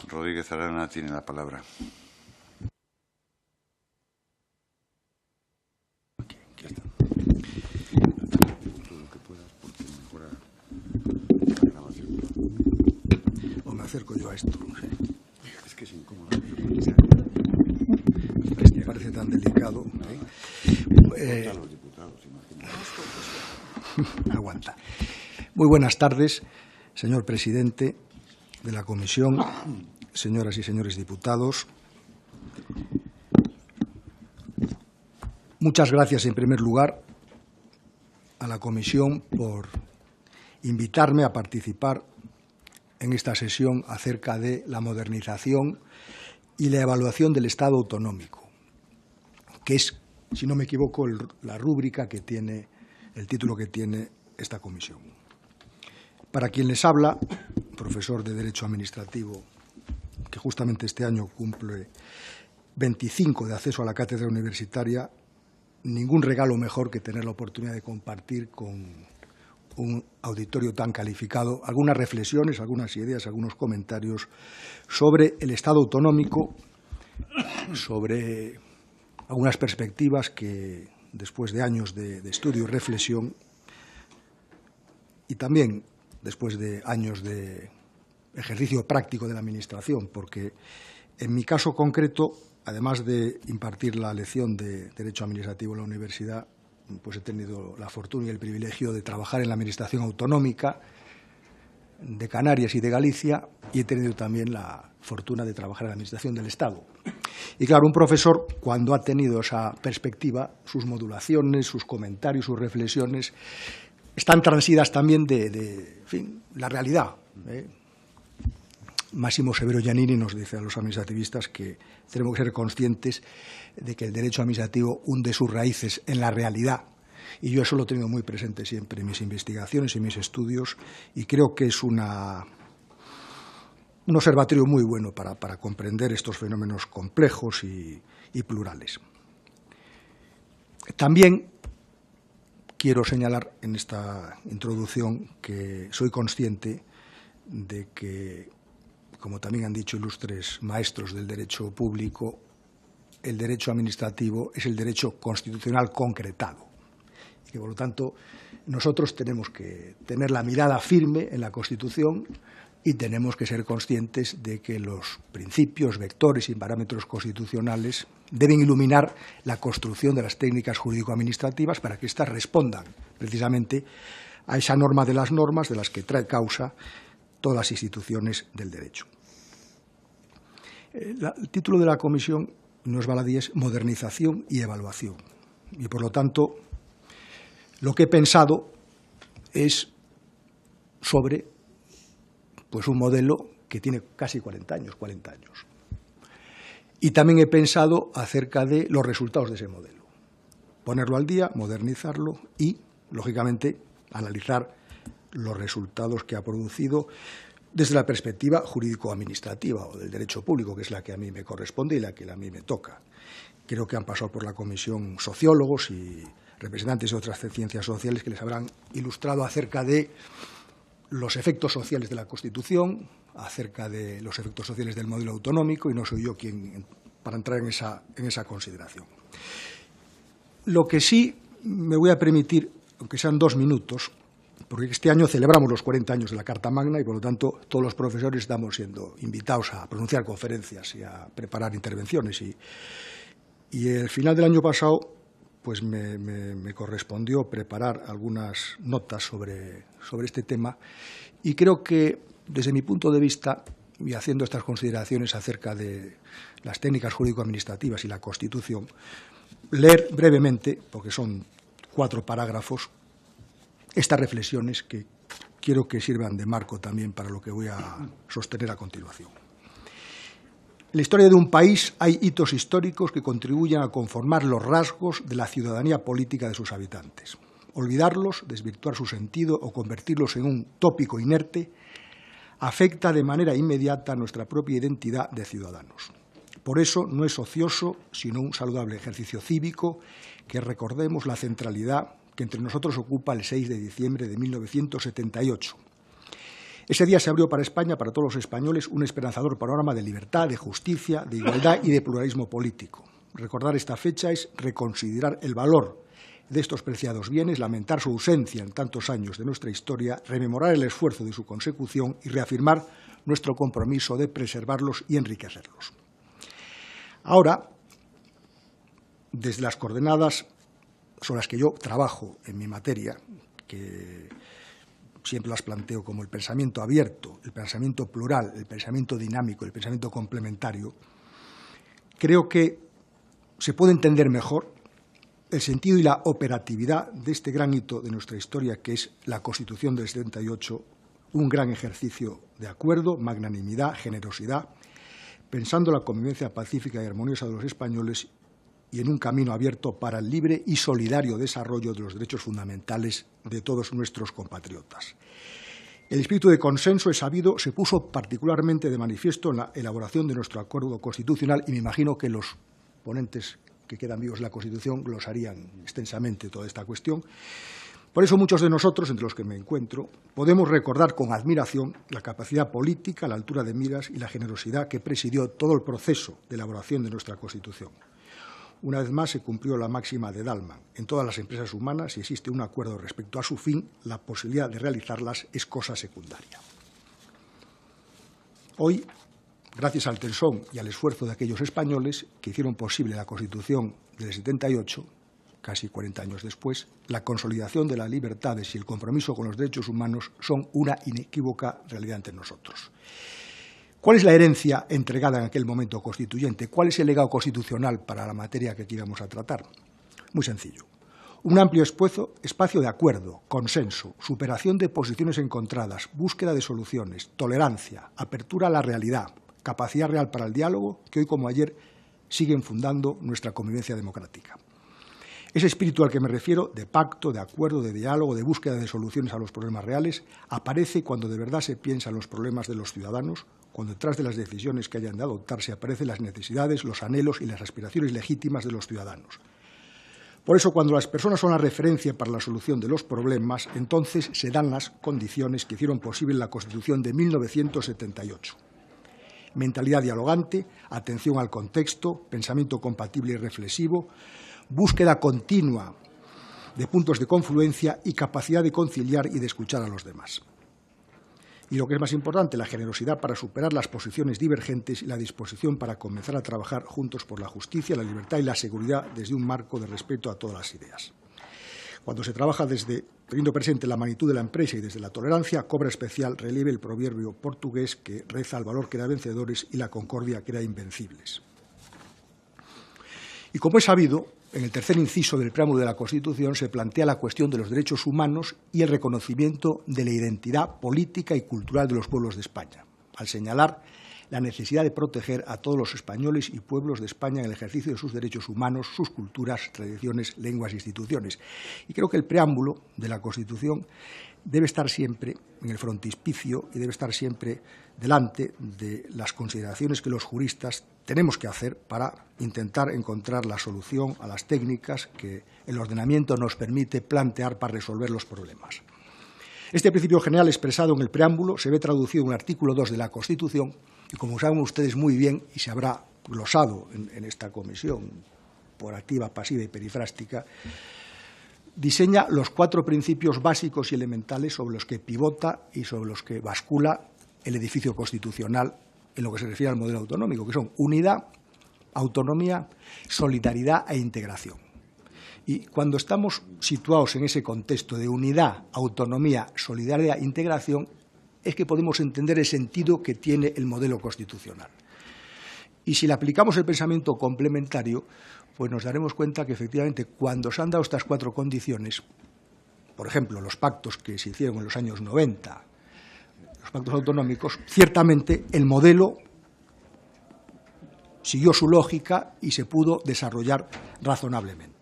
Rodríguez Arana tiene la palabra. O me acerco yo a esto. Es que es incómodo. Me parece tan delicado. Los diputados, Aguanta. Muy buenas tardes, señor presidente de la comisión, señoras y señores diputados. Muchas gracias, en primer lugar, a la comisión por invitarme a participar en esta sesión acerca de la modernización y la evaluación del Estado autonómico, que es, si no me equivoco, la rúbrica que tiene, el título que tiene esta comisión. Para quien les habla, profesor de Derecho Administrativo, que justamente este año cumple 25 de acceso a la cátedra universitaria, ningún regalo mejor que tener la oportunidad de compartir con un auditorio tan calificado algunas reflexiones, algunas ideas, algunos comentarios sobre el Estado autonómico, sobre algunas perspectivas que, después de años de estudio y reflexión, y también después de años de ejercicio práctico de la Administración, porque en mi caso concreto, además de impartir la lección de Derecho Administrativo en la universidad, pues he tenido la fortuna y el privilegio de trabajar en la Administración autonómica de Canarias y de Galicia, y he tenido también la fortuna de trabajar en la Administración del Estado. Y claro, un profesor, cuando ha tenido esa perspectiva, sus modulaciones, sus comentarios, sus reflexiones, están transidas también de la realidad. Máximo Severo Giannini nos dice a los administrativistas que tenemos que ser conscientes de que el derecho administrativo hunde sus raíces en la realidad. Y yo eso lo he tenido muy presente siempre en mis investigaciones y mis estudios, y creo que es un observatorio muy bueno para comprender estos fenómenos complejos y plurales. También quiero señalar en esta introducción que soy consciente de que, como también han dicho ilustres maestros del derecho público, el derecho administrativo es el derecho constitucional concretado. Y que, por lo tanto, nosotros tenemos que tener la mirada firme en la Constitución y tenemos que ser conscientes de que los principios, vectores y parámetros constitucionales deben iluminar la construcción de las técnicas jurídico-administrativas para que éstas respondan precisamente a esa norma de las normas de las que trae causa todas las instituciones del derecho. El título de la comisión no es baladí, es modernización y evaluación. Y, por lo tanto, lo que he pensado es sobre un modelo que tiene casi 40 años. Y también he pensado acerca de los resultados de ese modelo. Ponerlo al día, modernizarlo y, lógicamente, analizar los resultados que ha producido desde la perspectiva jurídico-administrativa o del derecho público, que es la que a mí me corresponde y la que a mí me toca. Creo que han pasado por la comisión sociólogos y representantes de otras ciencias sociales que les habrán ilustrado acerca de los efectos sociales de la Constitución, acerca de los efectos sociales del modelo autonómico, y no soy yo quien para entrar en esa consideración. Lo que sí me voy a permitir, aunque sean 2 minutos, porque este año celebramos los 40 años de la Carta Magna y, por lo tanto, todos los profesores estamos siendo invitados a pronunciar conferencias y a preparar intervenciones. Y el final del año pasado pues me correspondió preparar algunas notas sobre este tema, y creo que, desde mi punto de vista, y haciendo estas consideraciones acerca de las técnicas jurídico-administrativas y la Constitución, leer brevemente, porque son 4 parágrafos, estas reflexiones que quiero que sirvan de marco también para lo que voy a sostener a continuación. En la historia de un país hay hitos históricos que contribuyen a conformar los rasgos de la ciudadanía política de sus habitantes. Olvidarlos, desvirtuar su sentido o convertirlos en un tópico inerte afecta de manera inmediata nuestra propia identidad de ciudadanos. Por eso no es ocioso, sino un saludable ejercicio cívico, que recordemos la centralidad que entre nosotros ocupa el 6 de diciembre de 1978. Ese día se abrió para España, para todos los españoles, un esperanzador panorama de libertad, de justicia, de igualdad y de pluralismo político. Recordar esta fecha es reconsiderar el valor de estos preciados bienes, lamentar su ausencia en tantos años de nuestra historia, rememorar el esfuerzo de su consecución y reafirmar nuestro compromiso de preservarlos y enriquecerlos. Ahora, desde las coordenadas sobre las que yo trabajo en mi materia, que siempre las planteo como el pensamiento abierto, el pensamiento plural, el pensamiento dinámico, el pensamiento complementario, creo que se puede entender mejor el sentido y la operatividad de este gran hito de nuestra historia, que es la Constitución del 78, un gran ejercicio de acuerdo, magnanimidad, generosidad, pensando la convivencia pacífica y armoniosa de los españoles y en un camino abierto para el libre y solidario desarrollo de los derechos fundamentales de todos nuestros compatriotas. El espíritu de consenso, es sabido, se puso particularmente de manifiesto en la elaboración de nuestro acuerdo constitucional y me imagino que los ponentes que quedan vivos de la Constitución glosarían extensamente toda esta cuestión. Por eso muchos de nosotros, entre los que me encuentro, podemos recordar con admiración la capacidad política, la altura de miras y la generosidad que presidió todo el proceso de elaboración de nuestra Constitución. Una vez más se cumplió la máxima de Dahlmann. En todas las empresas humanas, si existe un acuerdo respecto a su fin, la posibilidad de realizarlas es cosa secundaria. Hoy, gracias al tesón y al esfuerzo de aquellos españoles que hicieron posible la Constitución del 78, casi 40 años después, la consolidación de las libertades y el compromiso con los derechos humanos son una inequívoca realidad entre nosotros. ¿Cuál es la herencia entregada en aquel momento constituyente? ¿Cuál es el legado constitucional para la materia que aquí vamos a tratar? Muy sencillo. Un amplio espacio de acuerdo, consenso, superación de posiciones encontradas, búsqueda de soluciones, tolerancia, apertura a la realidad, capacidad real para el diálogo, que hoy como ayer siguen fundando nuestra convivencia democrática. Ese espíritu al que me refiero, de pacto, de acuerdo, de diálogo, de búsqueda de soluciones a los problemas reales, aparece cuando de verdad se piensa en los problemas de los ciudadanos, cuando detrás de las decisiones que hayan de adoptarse aparecen las necesidades, los anhelos y las aspiraciones legítimas de los ciudadanos. Por eso, cuando las personas son la referencia para la solución de los problemas, entonces se dan las condiciones que hicieron posible la Constitución de 1978. Mentalidad dialogante, atención al contexto, pensamiento compatible y reflexivo, búsqueda continua de puntos de confluencia y capacidad de conciliar y de escuchar a los demás. Y lo que es más importante, la generosidad para superar las posiciones divergentes y la disposición para comenzar a trabajar juntos por la justicia, la libertad y la seguridad desde un marco de respeto a todas las ideas. Cuando se trabaja teniendo presente la magnitud de la empresa y desde la tolerancia, cobra especial relieve el proverbio portugués que reza: el valor crea vencedores y la concordia crea invencibles. Y como es sabido, en el tercer inciso del preámbulo de la Constitución se plantea la cuestión de los derechos humanos y el reconocimiento de la identidad política y cultural de los pueblos de España, al señalar la necesidad de proteger a todos los españoles y pueblos de España en el ejercicio de sus derechos humanos, sus culturas, tradiciones, lenguas e instituciones. Y creo que el preámbulo de la Constitución debe estar siempre en el frontispicio y debe estar siempre delante de las consideraciones que los juristas tenemos que hacer para intentar encontrar la solución a las técnicas que el ordenamiento nos permite plantear para resolver los problemas. Este principio general expresado en el preámbulo se ve traducido en el artículo 2 de la Constitución y, como saben ustedes muy bien, y se habrá glosado en esta comisión por activa, pasiva y perifrástica, diseña los 4 principios básicos y elementales sobre los que pivota y sobre los que bascula el edificio constitucional en lo que se refiere al modelo autonómico, que son unidad, autonomía, solidaridad e integración. Y cuando estamos situados en ese contexto de unidad, autonomía, solidaridad e integración, es que podemos entender el sentido que tiene el modelo constitucional. Y si le aplicamos el pensamiento complementario, pues nos daremos cuenta que efectivamente cuando se han dado estas 4 condiciones, por ejemplo, los pactos que se hicieron en los años 90, los pactos autonómicos, ciertamente el modelo siguió su lógica y se pudo desarrollar razonablemente.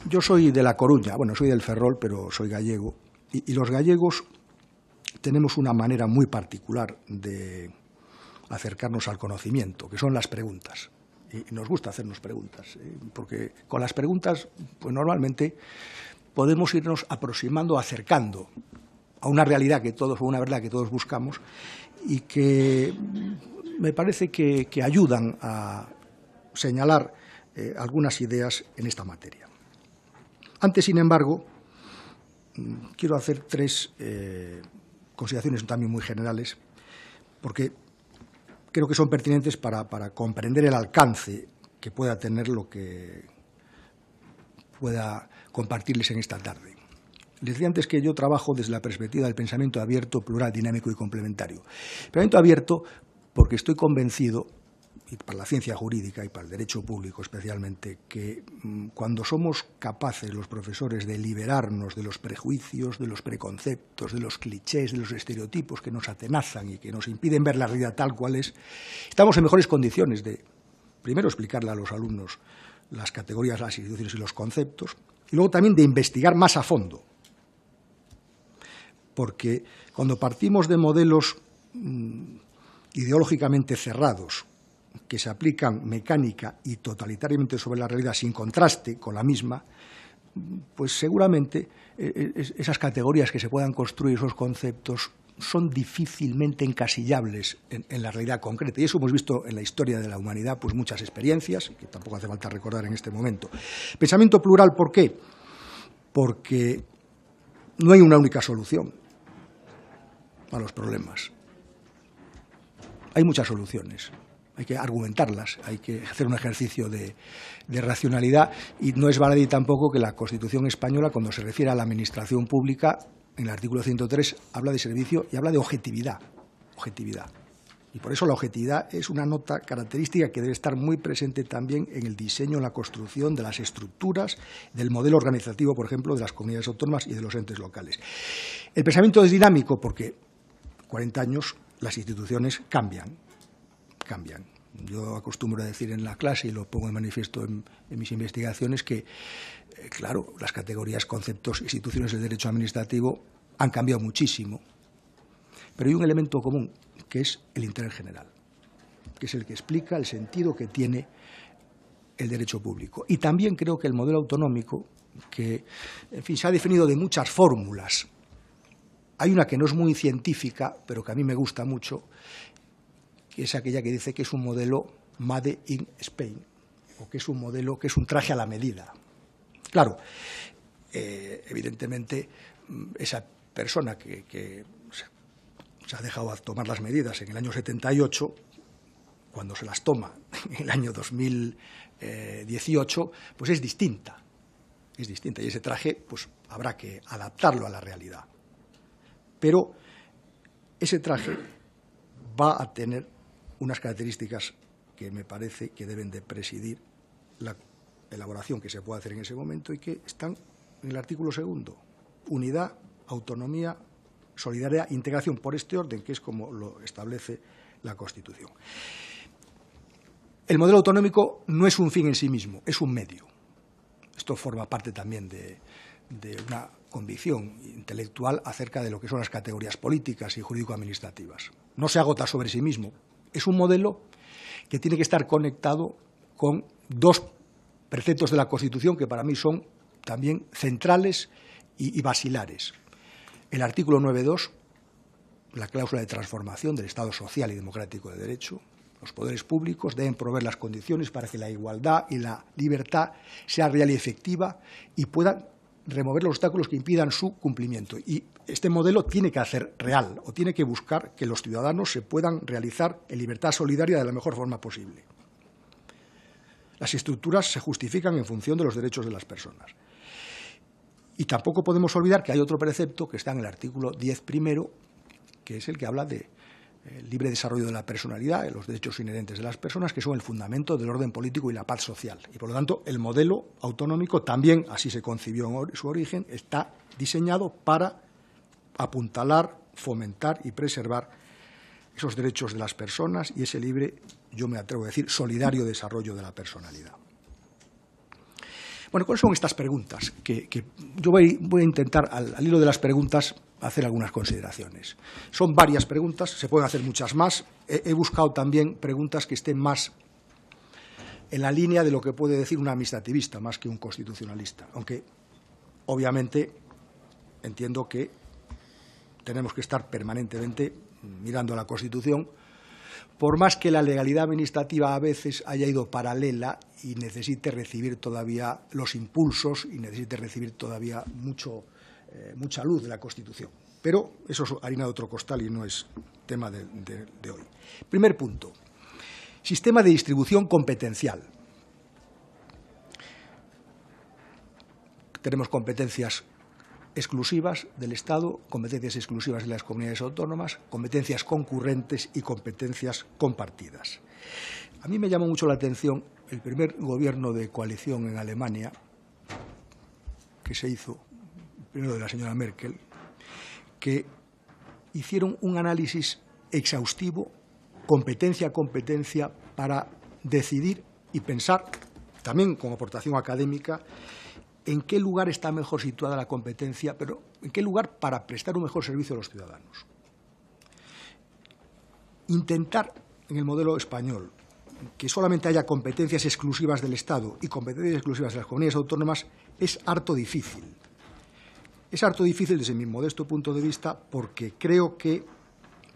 Yo soy de La Coruña, bueno, soy del Ferrol, pero soy gallego, y los gallegos tenemos una manera muy particular de acercarnos al conocimiento, que son las preguntas. Y nos gusta hacernos preguntas, porque con las preguntas, pues normalmente podemos irnos aproximando, acercando a una realidad que todos, o una verdad que todos buscamos y que me parece que ayudan a señalar algunas ideas en esta materia. Antes, sin embargo, quiero hacer tres consideraciones también muy generales, porque creo que son pertinentes para comprender el alcance que pueda tener lo que pueda compartirles en esta tarde. Les decía antes que yo trabajo desde la perspectiva del pensamiento abierto, plural, dinámico y complementario. Pensamiento abierto porque estoy convencido, y para la ciencia jurídica y para el derecho público especialmente, que cuando somos capaces los profesores de liberarnos de los prejuicios, de los preconceptos, de los clichés, de los estereotipos que nos atenazan y que nos impiden ver la realidad tal cual es, estamos en mejores condiciones de, primero, explicarle a los alumnos las categorías, las instituciones y los conceptos, y luego también de investigar más a fondo. Porque cuando partimos de modelos ideológicamente cerrados, que se aplican mecánica y totalitariamente sobre la realidad sin contraste con la misma, pues seguramente esas categorías que se puedan construir, esos conceptos, son difícilmente encasillables en la realidad concreta. Y eso hemos visto en la historia de la humanidad, pues muchas experiencias, que tampoco hace falta recordar en este momento. Pensamiento plural, ¿por qué? Porque no hay una única solución a los problemas. Hay muchas soluciones. Hay que argumentarlas, hay que hacer un ejercicio de racionalidad, y no es baladí tampoco que la Constitución española, cuando se refiere a la administración pública, en el artículo 103 habla de servicio y habla de objetividad. Y por eso la objetividad es una nota característica que debe estar muy presente también en el diseño, en la construcción de las estructuras, del modelo organizativo, por ejemplo, de las comunidades autónomas y de los entes locales. El pensamiento es dinámico porque 40 años las instituciones cambian. Yo acostumbro a decir en la clase, y lo pongo de manifiesto en mis investigaciones, que, claro, las categorías, conceptos, instituciones del derecho administrativo han cambiado muchísimo, pero hay un elemento común, que es el interés general, que es el que explica el sentido que tiene el derecho público. Y también creo que el modelo autonómico, que, en fin, se ha definido de muchas fórmulas. Hay una que no es muy científica, pero que a mí me gusta mucho, que es aquella que dice que es un modelo made in Spain, o que es un modelo que es un traje a la medida. Claro, evidentemente, esa persona que se ha dejado tomar las medidas en el año 78, cuando se las toma en el año 2018, pues es distinta. Y ese traje pues habrá que adaptarlo a la realidad. Pero ese traje va a tener unas características que me parece que deben de presidir la elaboración que se puede hacer en ese momento y que están en el artículo 2: unidad, autonomía, solidaridad, integración, por este orden, que es como lo establece la Constitución. El modelo autonómico no es un fin en sí mismo, es un medio. Esto forma parte también de una convicción intelectual acerca de lo que son las categorías políticas y jurídico-administrativas. No se agota sobre sí mismo. Es un modelo que tiene que estar conectado con dos preceptos de la Constitución que para mí son también centrales y basilares. El artículo 9.2, la cláusula de transformación del Estado social y democrático de derecho. Los poderes públicos deben proveer las condiciones para que la igualdad y la libertad sea real y efectiva y puedan remover los obstáculos que impidan su cumplimiento. Y este modelo tiene que hacer real, o tiene que buscar que los ciudadanos se puedan realizar en libertad solidaria de la mejor forma posible. Las estructuras se justifican en función de los derechos de las personas. Y tampoco podemos olvidar que hay otro precepto que está en el artículo 10.1, que es el que habla de libre desarrollo de la personalidad, de los derechos inherentes de las personas, que son el fundamento del orden político y la paz social. Y, por lo tanto, el modelo autonómico también, así se concibió en su origen, está diseñado para apuntalar, fomentar y preservar esos derechos de las personas y ese libre, yo me atrevo a decir, solidario desarrollo de la personalidad. Bueno, ¿cuáles son estas preguntas? Que yo voy a intentar, al hilo de las preguntas, hacer algunas consideraciones. Son varias preguntas, se pueden hacer muchas más. He buscado también preguntas que estén más en la línea de lo que puede decir un administrativista, más que un constitucionalista. Aunque obviamente, entiendo que tenemos que estar permanentemente mirando a la Constitución, por más que la legalidad administrativa a veces haya ido paralela y necesite recibir todavía los impulsos y necesite recibir todavía mucha luz de la Constitución. Pero eso es harina de otro costal y no es tema de hoy. Primer punto, sistema de distribución competencial. Tenemos competencias exclusivas del Estado, competencias exclusivas de las comunidades autónomas, competencias concurrentes y competencias compartidas. A mí me llamó mucho la atención el primer gobierno de coalición en Alemania que se hizo, el primero de la señora Merkel, que hicieron un análisis exhaustivo, competencia a competencia, para decidir y pensar, también con aportación académica, en qué lugar está mejor situada la competencia, pero en qué lugar para prestar un mejor servicio a los ciudadanos. Intentar, en el modelo español, que solamente haya competencias exclusivas del Estado y competencias exclusivas de las comunidades autónomas es harto difícil. Es harto difícil desde mi modesto punto de vista porque creo que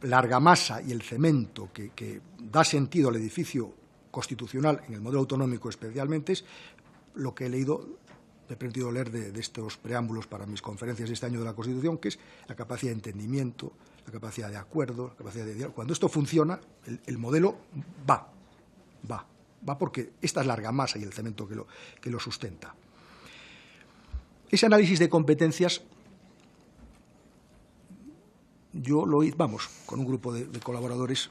la argamasa y el cemento que da sentido al edificio constitucional, en el modelo autonómico especialmente, es lo que he leído. Me he permitido leer de estos preámbulos para mis conferencias de este año de la Constitución, que es la capacidad de entendimiento, la capacidad de acuerdo, la capacidad de diálogo. Cuando esto funciona, el modelo va porque esta es la argamasa y el cemento que lo sustenta. Ese análisis de competencias, yo lo hice, con un grupo de colaboradores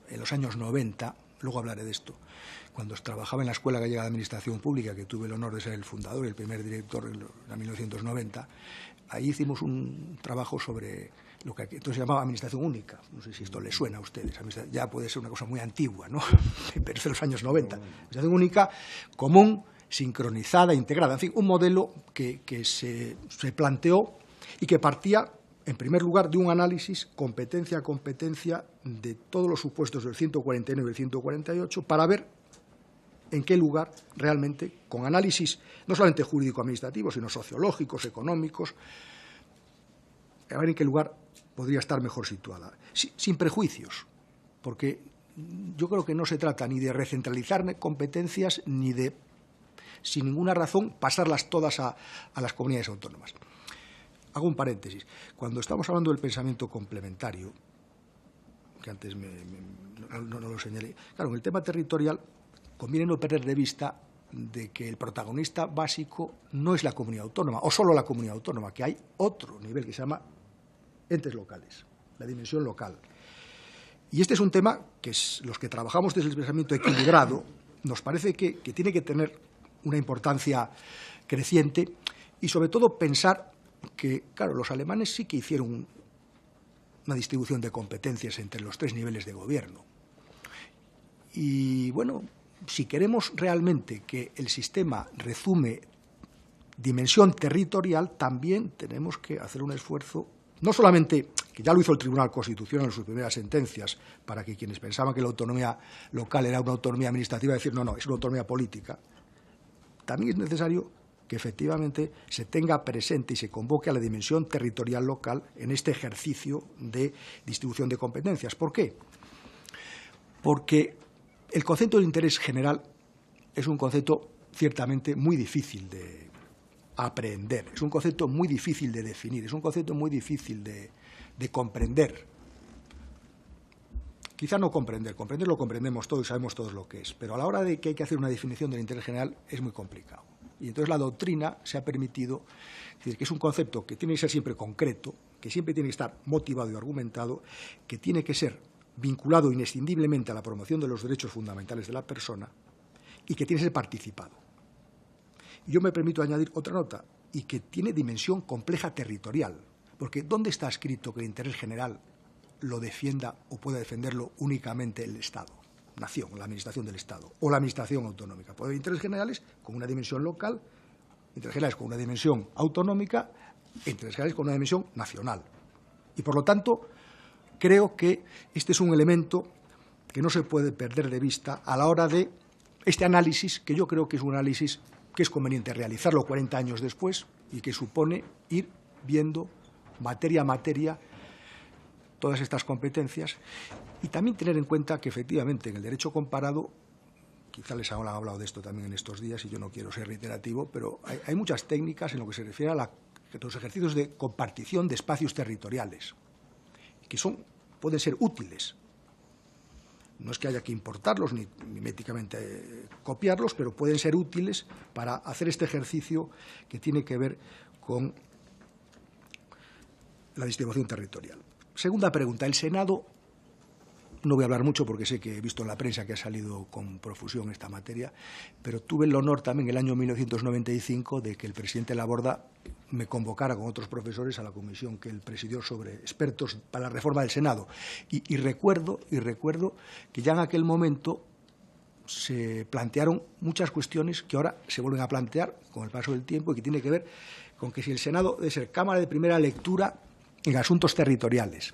en los años 90, luego hablaré de esto, cuando trabajaba en la Escuela Gallega de Administración Pública, que tuve el honor de ser el fundador y el primer director en 1990, ahí hicimos un trabajo sobre lo que entonces se llamaba Administración Única. No sé si esto le suena a ustedes, ya puede ser una cosa muy antigua, ¿no? Pero es de los años 90. Administración Única, común, sincronizada, integrada, en fin, un modelo que se planteó y que partía, en primer lugar, de un análisis competencia a competencia de todos los supuestos del 149 y el 148 para ver en qué lugar realmente, con análisis no solamente jurídico-administrativos, sino sociológicos, económicos, a ver en qué lugar podría estar mejor situada. Sin prejuicios, porque yo creo que no se trata ni de recentralizar competencias ni de, sin ninguna razón, pasarlas todas a las comunidades autónomas. Hago un paréntesis. Cuando estamos hablando del pensamiento complementario, que antes no lo señalé, claro, en el tema territorial conviene no perder de vista de que el protagonista básico no es la comunidad autónoma, o solo la comunidad autónoma, que hay otro nivel que se llama entes locales, la dimensión local. Y este es un tema que los que trabajamos desde el pensamiento equilibrado nos parece que tiene que tener una importancia creciente y sobre todo pensar que, claro, los alemanes sí que hicieron una distribución de competencias entre los tres niveles de gobierno. Y, bueno, si queremos realmente que el sistema resume dimensión territorial, también tenemos que hacer un esfuerzo, no solamente, que ya lo hizo el Tribunal Constitucional en sus primeras sentencias, para que quienes pensaban que la autonomía local era una autonomía administrativa, decir, no, es una autonomía política. También es necesario que efectivamente se tenga presente y se convoque a la dimensión territorial local en este ejercicio de distribución de competencias. ¿Por qué? Porque el concepto de interés general es un concepto ciertamente muy difícil de aprender, es un concepto muy difícil de definir, es un concepto muy difícil de comprender. Quizá no comprender lo comprendemos todos y sabemos todos lo que es, pero a la hora de que hay que hacer una definición del interés general es muy complicado. Y entonces la doctrina se ha permitido decir que es un concepto que tiene que ser siempre concreto, que siempre tiene que estar motivado y argumentado, que tiene que ser vinculado inescindiblemente a la promoción de los derechos fundamentales de la persona y que tiene que ser participado. Y yo me permito añadir otra nota, y que tiene dimensión compleja territorial, porque ¿dónde está escrito que el interés general lo defienda o pueda defenderlo únicamente el Estado? Nación, la administración del Estado, o la administración autonómica. Puede haber intereses generales con una dimensión local, intereses generales con una dimensión autonómica, intereses generales con una dimensión nacional. Y, por lo tanto, creo que este es un elemento que no se puede perder de vista a la hora de este análisis, que yo creo que es un análisis que es conveniente realizarlo 40 años después, y que supone ir viendo materia a materia todas estas competencias y también tener en cuenta que efectivamente en el derecho comparado, quizá les han hablado de esto también en estos días y yo no quiero ser reiterativo, pero hay muchas técnicas en lo que se refiere a los ejercicios de compartición de espacios territoriales que pueden ser útiles. No es que haya que importarlos ni miméticamente copiarlos, pero pueden ser útiles para hacer este ejercicio que tiene que ver con la distribución territorial. Segunda pregunta. El Senado, no voy a hablar mucho porque sé que he visto en la prensa que ha salido con profusión esta materia, pero tuve el honor también en el año 1995 de que el presidente Laborda me convocara con otros profesores a la comisión que él presidió sobre expertos para la reforma del Senado. Y recuerdo que ya en aquel momento se plantearon muchas cuestiones que ahora se vuelven a plantear con el paso del tiempo y que tiene que ver con que si el Senado debe ser Cámara de primera lectura en asuntos territoriales,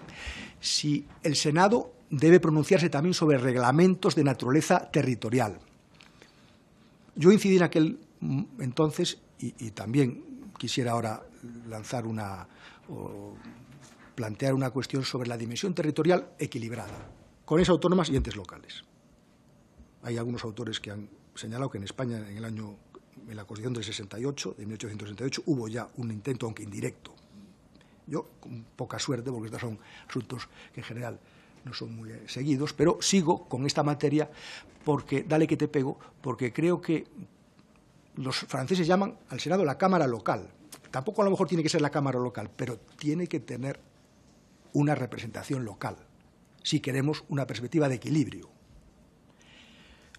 si el Senado debe pronunciarse también sobre reglamentos de naturaleza territorial. Yo incidí en aquel entonces y también quisiera ahora plantear una cuestión sobre la dimensión territorial equilibrada, con esas autónomas y entes locales. Hay algunos autores que han señalado que en España, en la Constitución del 68, de 1868, hubo ya un intento, aunque indirecto. Yo, con poca suerte, porque estos son asuntos que en general no son muy seguidos, pero sigo con esta materia porque, dale que te pego, porque creo que los franceses llaman al Senado la Cámara local. Tampoco a lo mejor tiene que ser la Cámara local, pero tiene que tener una representación local, si queremos una perspectiva de equilibrio.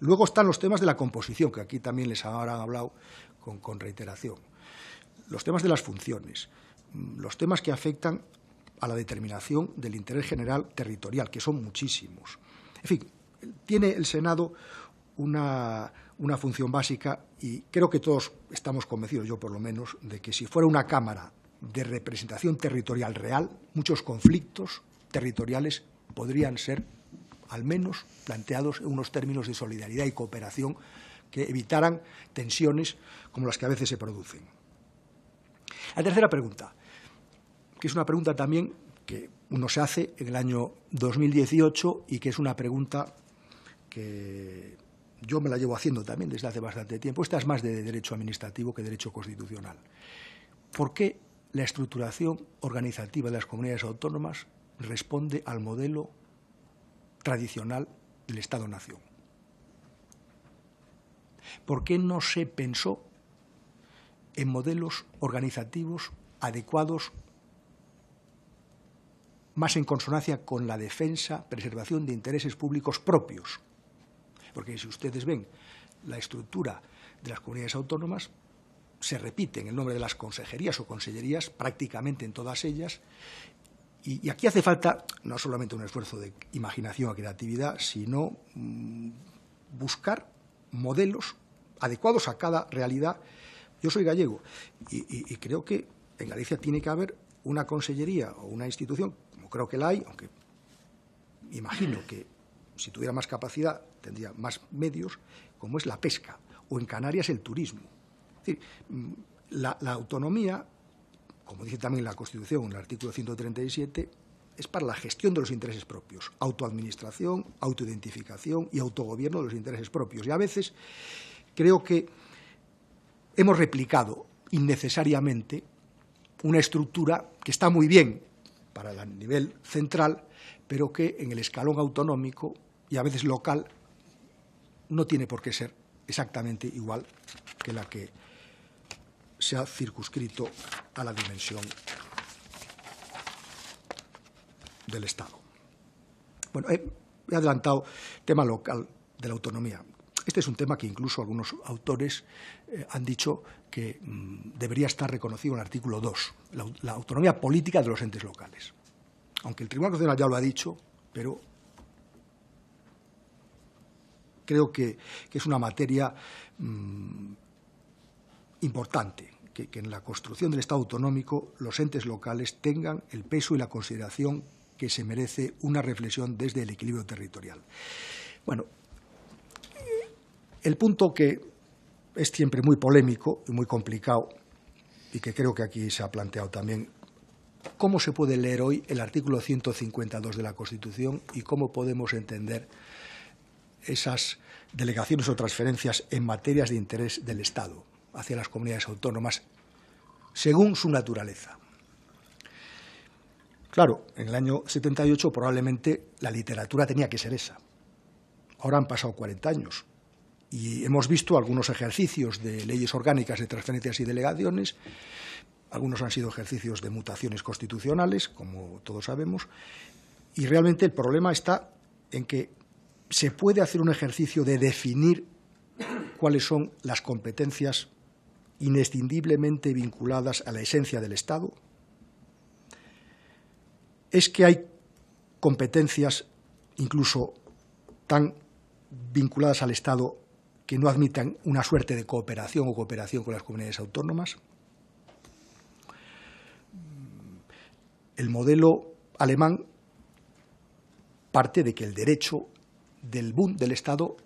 Luego están los temas de la composición, que aquí también les habrán hablado con reiteración. Los temas de las funciones, los temas que afectan a la determinación del interés general territorial, que son muchísimos. En fin, tiene el Senado una función básica y creo que todos estamos convencidos, yo por lo menos, de que si fuera una Cámara de representación territorial real, muchos conflictos territoriales podrían ser al menos planteados en unos términos de solidaridad y cooperación que evitaran tensiones como las que a veces se producen. La tercera pregunta, que es una pregunta también que uno se hace en el año 2018 y que es una pregunta que yo me la llevo haciendo también desde hace bastante tiempo. Esta es más de derecho administrativo que de derecho constitucional. ¿Por qué la estructuración organizativa de las comunidades autónomas responde al modelo tradicional del Estado-nación? ¿Por qué no se pensó en modelos organizativos adecuados, más en consonancia con la defensa, preservación de intereses públicos propios? Porque si ustedes ven la estructura de las comunidades autónomas, se repite en el nombre de las consejerías o consellerías prácticamente en todas ellas. Y aquí hace falta no solamente un esfuerzo de imaginación o creatividad, sino buscar modelos adecuados a cada realidad. Yo soy gallego y creo que en Galicia tiene que haber una consellería o una institución, como creo que la hay, aunque imagino que si tuviera más capacidad tendría más medios, como es la pesca, o en Canarias el turismo. Es decir, la autonomía, como dice también la Constitución en el artículo 137, es para la gestión de los intereses propios, autoadministración, autoidentificación y autogobierno de los intereses propios. Y a veces creo que hemos replicado innecesariamente una estructura que está muy bien para el nivel central, pero que en el escalón autonómico y a veces local no tiene por qué ser exactamente igual que la que se ha circunscrito a la dimensión del Estado. Bueno, he adelantado el tema local de la autonomía. Este es un tema que incluso algunos autores han dicho que debería estar reconocido en el artículo 2, la autonomía política de los entes locales. Aunque el Tribunal Constitucional ya lo ha dicho, pero creo que es una materia importante, que en la construcción del Estado autonómico los entes locales tengan el peso y la consideración que se merece una reflexión desde el equilibrio territorial. Bueno, el punto que es siempre muy polémico y muy complicado y que creo que aquí se ha planteado también, cómo se puede leer hoy el artículo 152 de la Constitución y cómo podemos entender esas delegaciones o transferencias en materias de interés del Estado hacia las comunidades autónomas según su naturaleza. Claro, en el año 78 probablemente la literatura tenía que ser esa. Ahora han pasado 40 años y hemos visto algunos ejercicios de leyes orgánicas de transferencias y delegaciones. Algunos han sido ejercicios de mutaciones constitucionales, como todos sabemos, y realmente el problema está en que se puede hacer un ejercicio de definir cuáles son las competencias inescindiblemente vinculadas a la esencia del Estado. Es que hay competencias incluso tan vinculadas al Estado que no admitan una suerte de cooperación o cooperación con las comunidades autónomas. El modelo alemán parte de que el derecho del Bund, del Estado,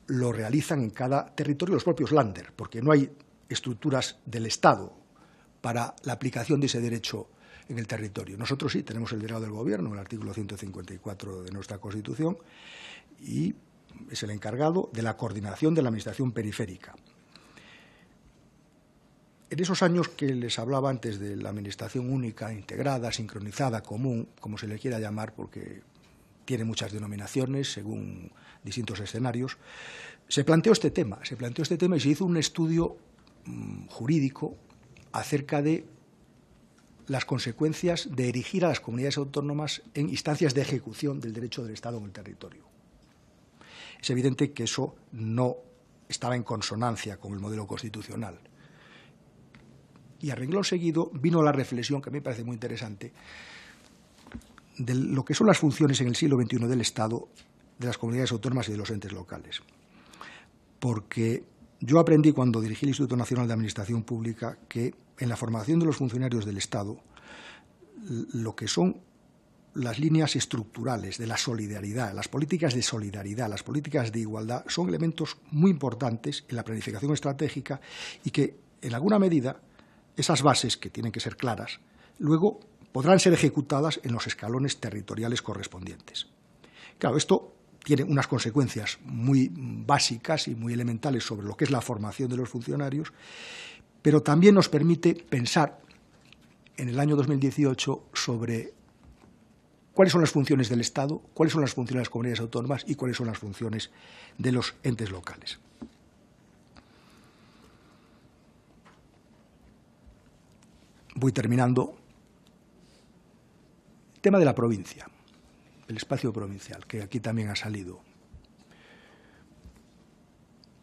lo realizan en cada territorio los propios Länder, porque no hay estructuras del Estado para la aplicación de ese derecho en el territorio. Nosotros sí tenemos el delegado del Gobierno, el artículo 154 de nuestra Constitución, y es el encargado de la coordinación de la Administración periférica. En esos años que les hablaba antes de la Administración única, integrada, sincronizada, común, como se le quiera llamar, porque tiene muchas denominaciones según distintos escenarios, se planteó este tema y se hizo un estudio jurídico acerca de las consecuencias de erigir a las comunidades autónomas en instancias de ejecución del derecho del Estado en el territorio. Es evidente que eso no estaba en consonancia con el modelo constitucional. Y a renglón seguido vino la reflexión, que a mí me parece muy interesante, de lo que son las funciones en el siglo XXI del Estado, de las comunidades autónomas y de los entes locales. Porque yo aprendí cuando dirigí el Instituto Nacional de Administración Pública que en la formación de los funcionarios del Estado, lo que son las líneas estructurales de la solidaridad, las políticas de solidaridad, las políticas de igualdad, son elementos muy importantes en la planificación estratégica y que, en alguna medida, esas bases, que tienen que ser claras, luego podrán ser ejecutadas en los escalones territoriales correspondientes. Claro, esto tiene unas consecuencias muy básicas y muy elementales sobre lo que es la formación de los funcionarios, pero también nos permite pensar en el año 2018 sobre cuáles son las funciones del Estado, cuáles son las funciones de las comunidades autónomas y cuáles son las funciones de los entes locales. Voy terminando. El tema de la provincia, el espacio provincial, que aquí también ha salido.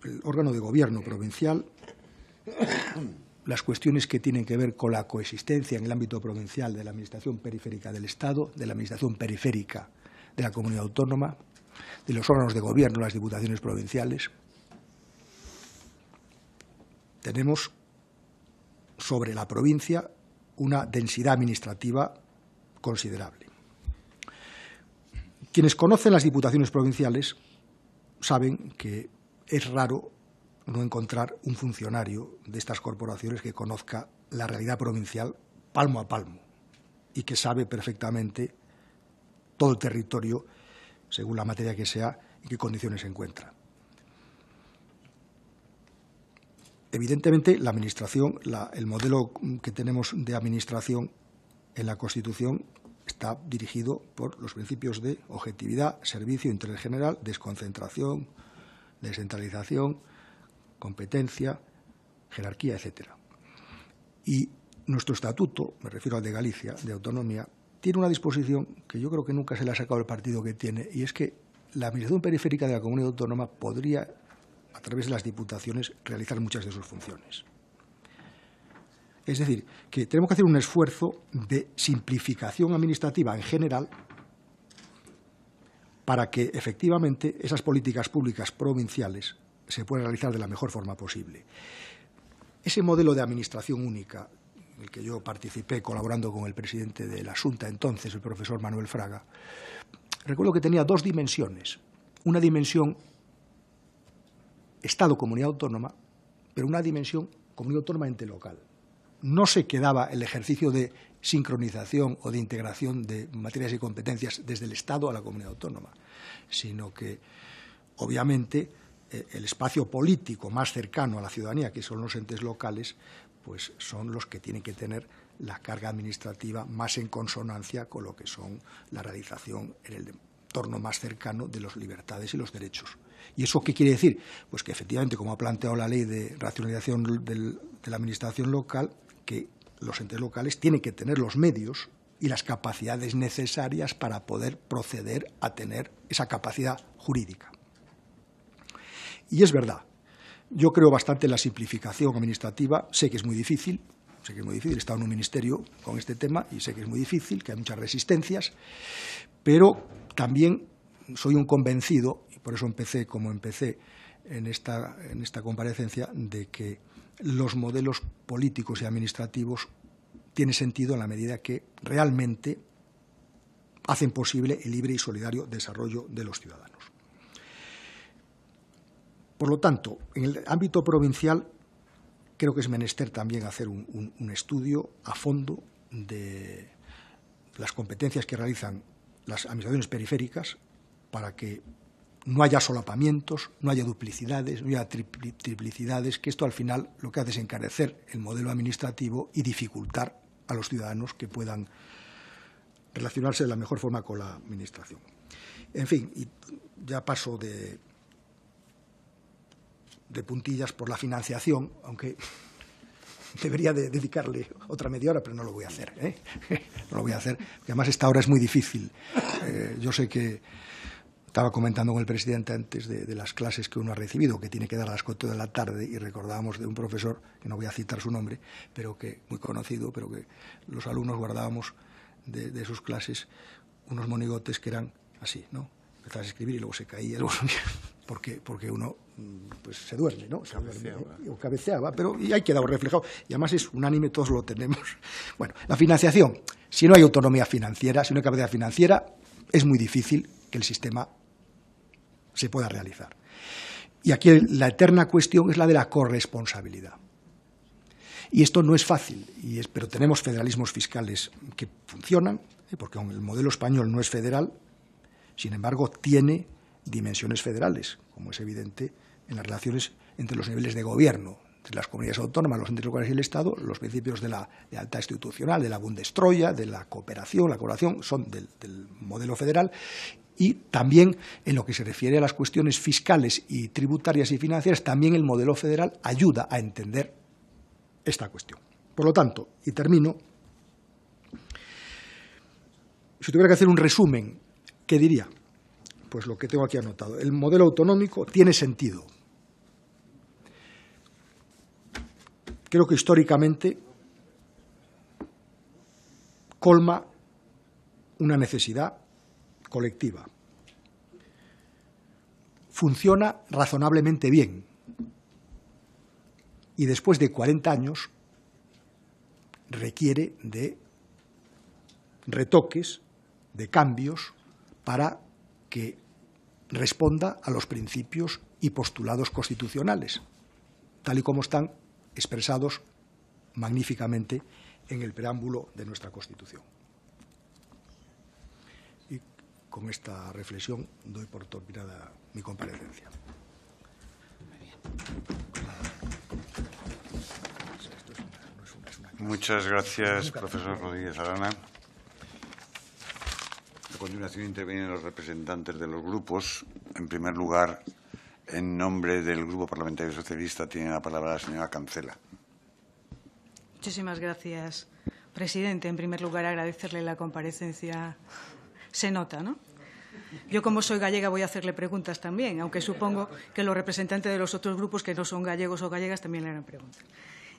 El órgano de gobierno provincial, las cuestiones que tienen que ver con la coexistencia en el ámbito provincial de la Administración periférica del Estado, de la Administración periférica de la comunidad autónoma, de los órganos de gobierno, las diputaciones provinciales. Tenemos sobre la provincia una densidad administrativa considerable. Quienes conocen las diputaciones provinciales saben que es raro no encontrar un funcionario de estas corporaciones que conozca la realidad provincial palmo a palmo y que sabe perfectamente todo el territorio, según la materia que sea, en qué condiciones se encuentra. Evidentemente, la administración, el modelo que tenemos de administración en la Constitución está dirigido por los principios de objetividad, servicio, interés general, desconcentración, descentralización, competencia, jerarquía, etc. Y nuestro estatuto, me refiero al de Galicia, de autonomía, tiene una disposición que yo creo que nunca se le ha sacado el partido que tiene, y es que la administración periférica de la comunidad autónoma podría, a través de las diputaciones, realizar muchas de sus funciones. Es decir, que tenemos que hacer un esfuerzo de simplificación administrativa en general para que, efectivamente, esas políticas públicas provinciales se puedan realizar de la mejor forma posible. Ese modelo de administración única, en el que yo participé colaborando con el presidente de la Xunta entonces, el profesor Manuel Fraga, recuerdo que tenía dos dimensiones. Una dimensión Estado-comunidad autónoma, pero una dimensión comunidad autónoma ente local. no se quedaba el ejercicio de sincronización o de integración de materias y competencias desde el Estado a la comunidad autónoma, sino que, obviamente, el espacio político más cercano a la ciudadanía, que son los entes locales, pues son los que tienen que tener la carga administrativa más en consonancia con lo que son la realización en el entorno más cercano de las libertades y los derechos. ¿Y eso qué quiere decir? Pues que efectivamente, como ha planteado la ley de racionalización de la administración local, que los entes locales tienen que tener los medios y las capacidades necesarias para poder proceder a tener esa capacidad jurídica. Y es verdad, yo creo bastante en la simplificación administrativa, sé que es muy difícil, he estado en un ministerio con este tema y sé que es muy difícil, que hay muchas resistencias, pero también soy un convencido, y por eso empecé como empecé en esta comparecencia, de que los modelos políticos y administrativos tienen sentido en la medida que realmente hacen posible el libre y solidario desarrollo de los ciudadanos. Por lo tanto, en el ámbito provincial creo que es menester también hacer un estudio a fondo de las competencias que realizan las administraciones periféricas para que no haya solapamientos, no haya duplicidades, no haya triplicidades, que esto al final lo que hace es encarecer el modelo administrativo y dificultar a los ciudadanos que puedan relacionarse de la mejor forma con la administración. En fin, y ya paso de puntillas por la financiación, aunque debería de dedicarle otra media hora, pero no lo voy a hacer, No lo voy a hacer, porque además esta hora es muy difícil. Yo sé que estaba comentando con el presidente antes de las clases que uno ha recibido, que tiene que dar a las 4 de la tarde, y recordábamos de un profesor, que no voy a citar su nombre, pero que muy conocido, pero que los alumnos guardábamos de sus clases unos monigotes que eran así, ¿no? Empezabas a escribir y luego se caía, luego porque uno pues se duerme, ¿no? O cabeceaba, pero y ahí quedado reflejado. Y además es unánime, todos lo tenemos. Bueno, la financiación. Si no hay autonomía financiera, si no hay capacidad financiera, es muy difícil que el sistema se pueda realizar. Y aquí la eterna cuestión es la de la corresponsabilidad. Y esto no es fácil, pero tenemos federalismos fiscales que funcionan, porque el modelo español no es federal, sin embargo, tiene dimensiones federales, como es evidente en las relaciones entre los niveles de gobierno, entre las comunidades autónomas, los entes locales y el Estado. Los principios de la lealtad institucional, de la Bundestroya, de la cooperación, la colaboración, son del modelo federal. Y también, en lo que se refiere a las cuestiones fiscales y tributarias y financieras, también el modelo federal ayuda a entender esta cuestión. Por lo tanto, y termino, si tuviera que hacer un resumen, ¿qué diría? Pues lo que tengo aquí anotado. El modelo autonómico tiene sentido. Creo que históricamente colma una necesidad colectiva. Funciona razonablemente bien. Y después de 40 años requiere de retoques, de cambios, para que responda a los principios y postulados constitucionales, tal y como están expresados magníficamente en el preámbulo de nuestra Constitución. Y con esta reflexión doy por terminada mi comparecencia. Muchas gracias, profesor Rodríguez Arana. A continuación intervienen los representantes de los grupos. En primer lugar, en nombre del Grupo Parlamentario Socialista, tiene la palabra la señora Cancela. Muchísimas gracias, presidente. En primer lugar, agradecerle la comparecencia. Se nota, ¿no? Yo, como soy gallega, voy a hacerle preguntas también, aunque supongo que los representantes de los otros grupos que no son gallegos o gallegas también le harán preguntas.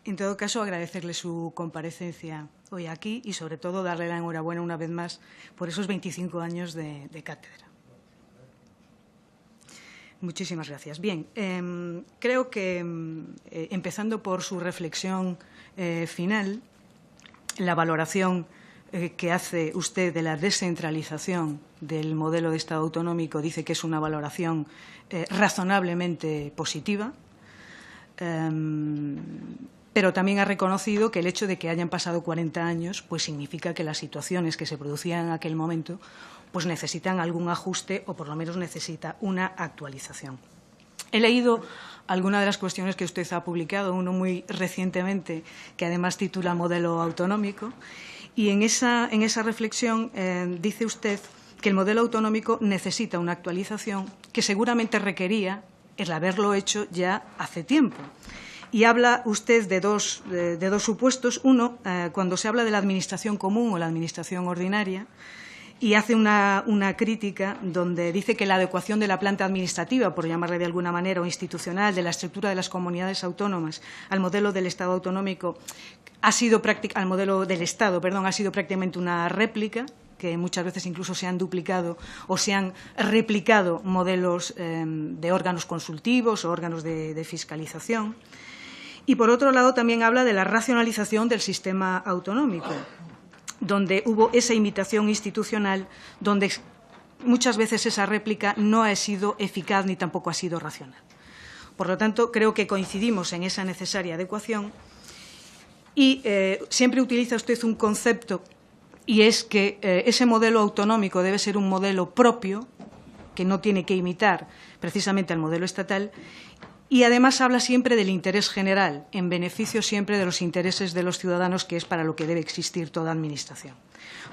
En todo caso, agradecerle su comparecencia hoy aquí y, sobre todo, darle la enhorabuena una vez más por esos 25 años de cátedra. Muchísimas gracias. Bien, creo que, empezando por su reflexión final, la valoración que hace usted de la descentralización del modelo de Estado autonómico dice que es una valoración razonablemente positiva. pero también ha reconocido que el hecho de que hayan pasado 40 años pues significa que las situaciones que se producían en aquel momento pues necesitan algún ajuste o por lo menos necesita una actualización. He leído algunas de las cuestiones que usted ha publicado, uno muy recientemente que además titula Modelo autonómico, y en esa reflexión dice usted que el modelo autonómico necesita una actualización que seguramente requería el haberlo hecho ya hace tiempo. Y habla usted de dos supuestos. Uno, cuando se habla de la administración común o la administración ordinaria, y hace una crítica donde dice que la adecuación de la planta administrativa, por llamarle de alguna manera, o institucional, de la estructura de las comunidades autónomas al modelo del Estado autonómico, al modelo del Estado, ha sido prácticamente una réplica, que muchas veces incluso se han duplicado o se han replicado modelos de órganos consultivos o órganos de fiscalización. Y, por otro lado, también habla de la racionalización del sistema autonómico, donde hubo esa imitación institucional, donde muchas veces esa réplica no ha sido eficaz ni tampoco ha sido racional. Por lo tanto, creo que coincidimos en esa necesaria adecuación y siempre utiliza usted un concepto, y es que ese modelo autonómico debe ser un modelo propio, que no tiene que imitar precisamente al modelo estatal, y además habla siempre del interés general, en beneficio siempre de los intereses de los ciudadanos, que es para lo que debe existir toda administración.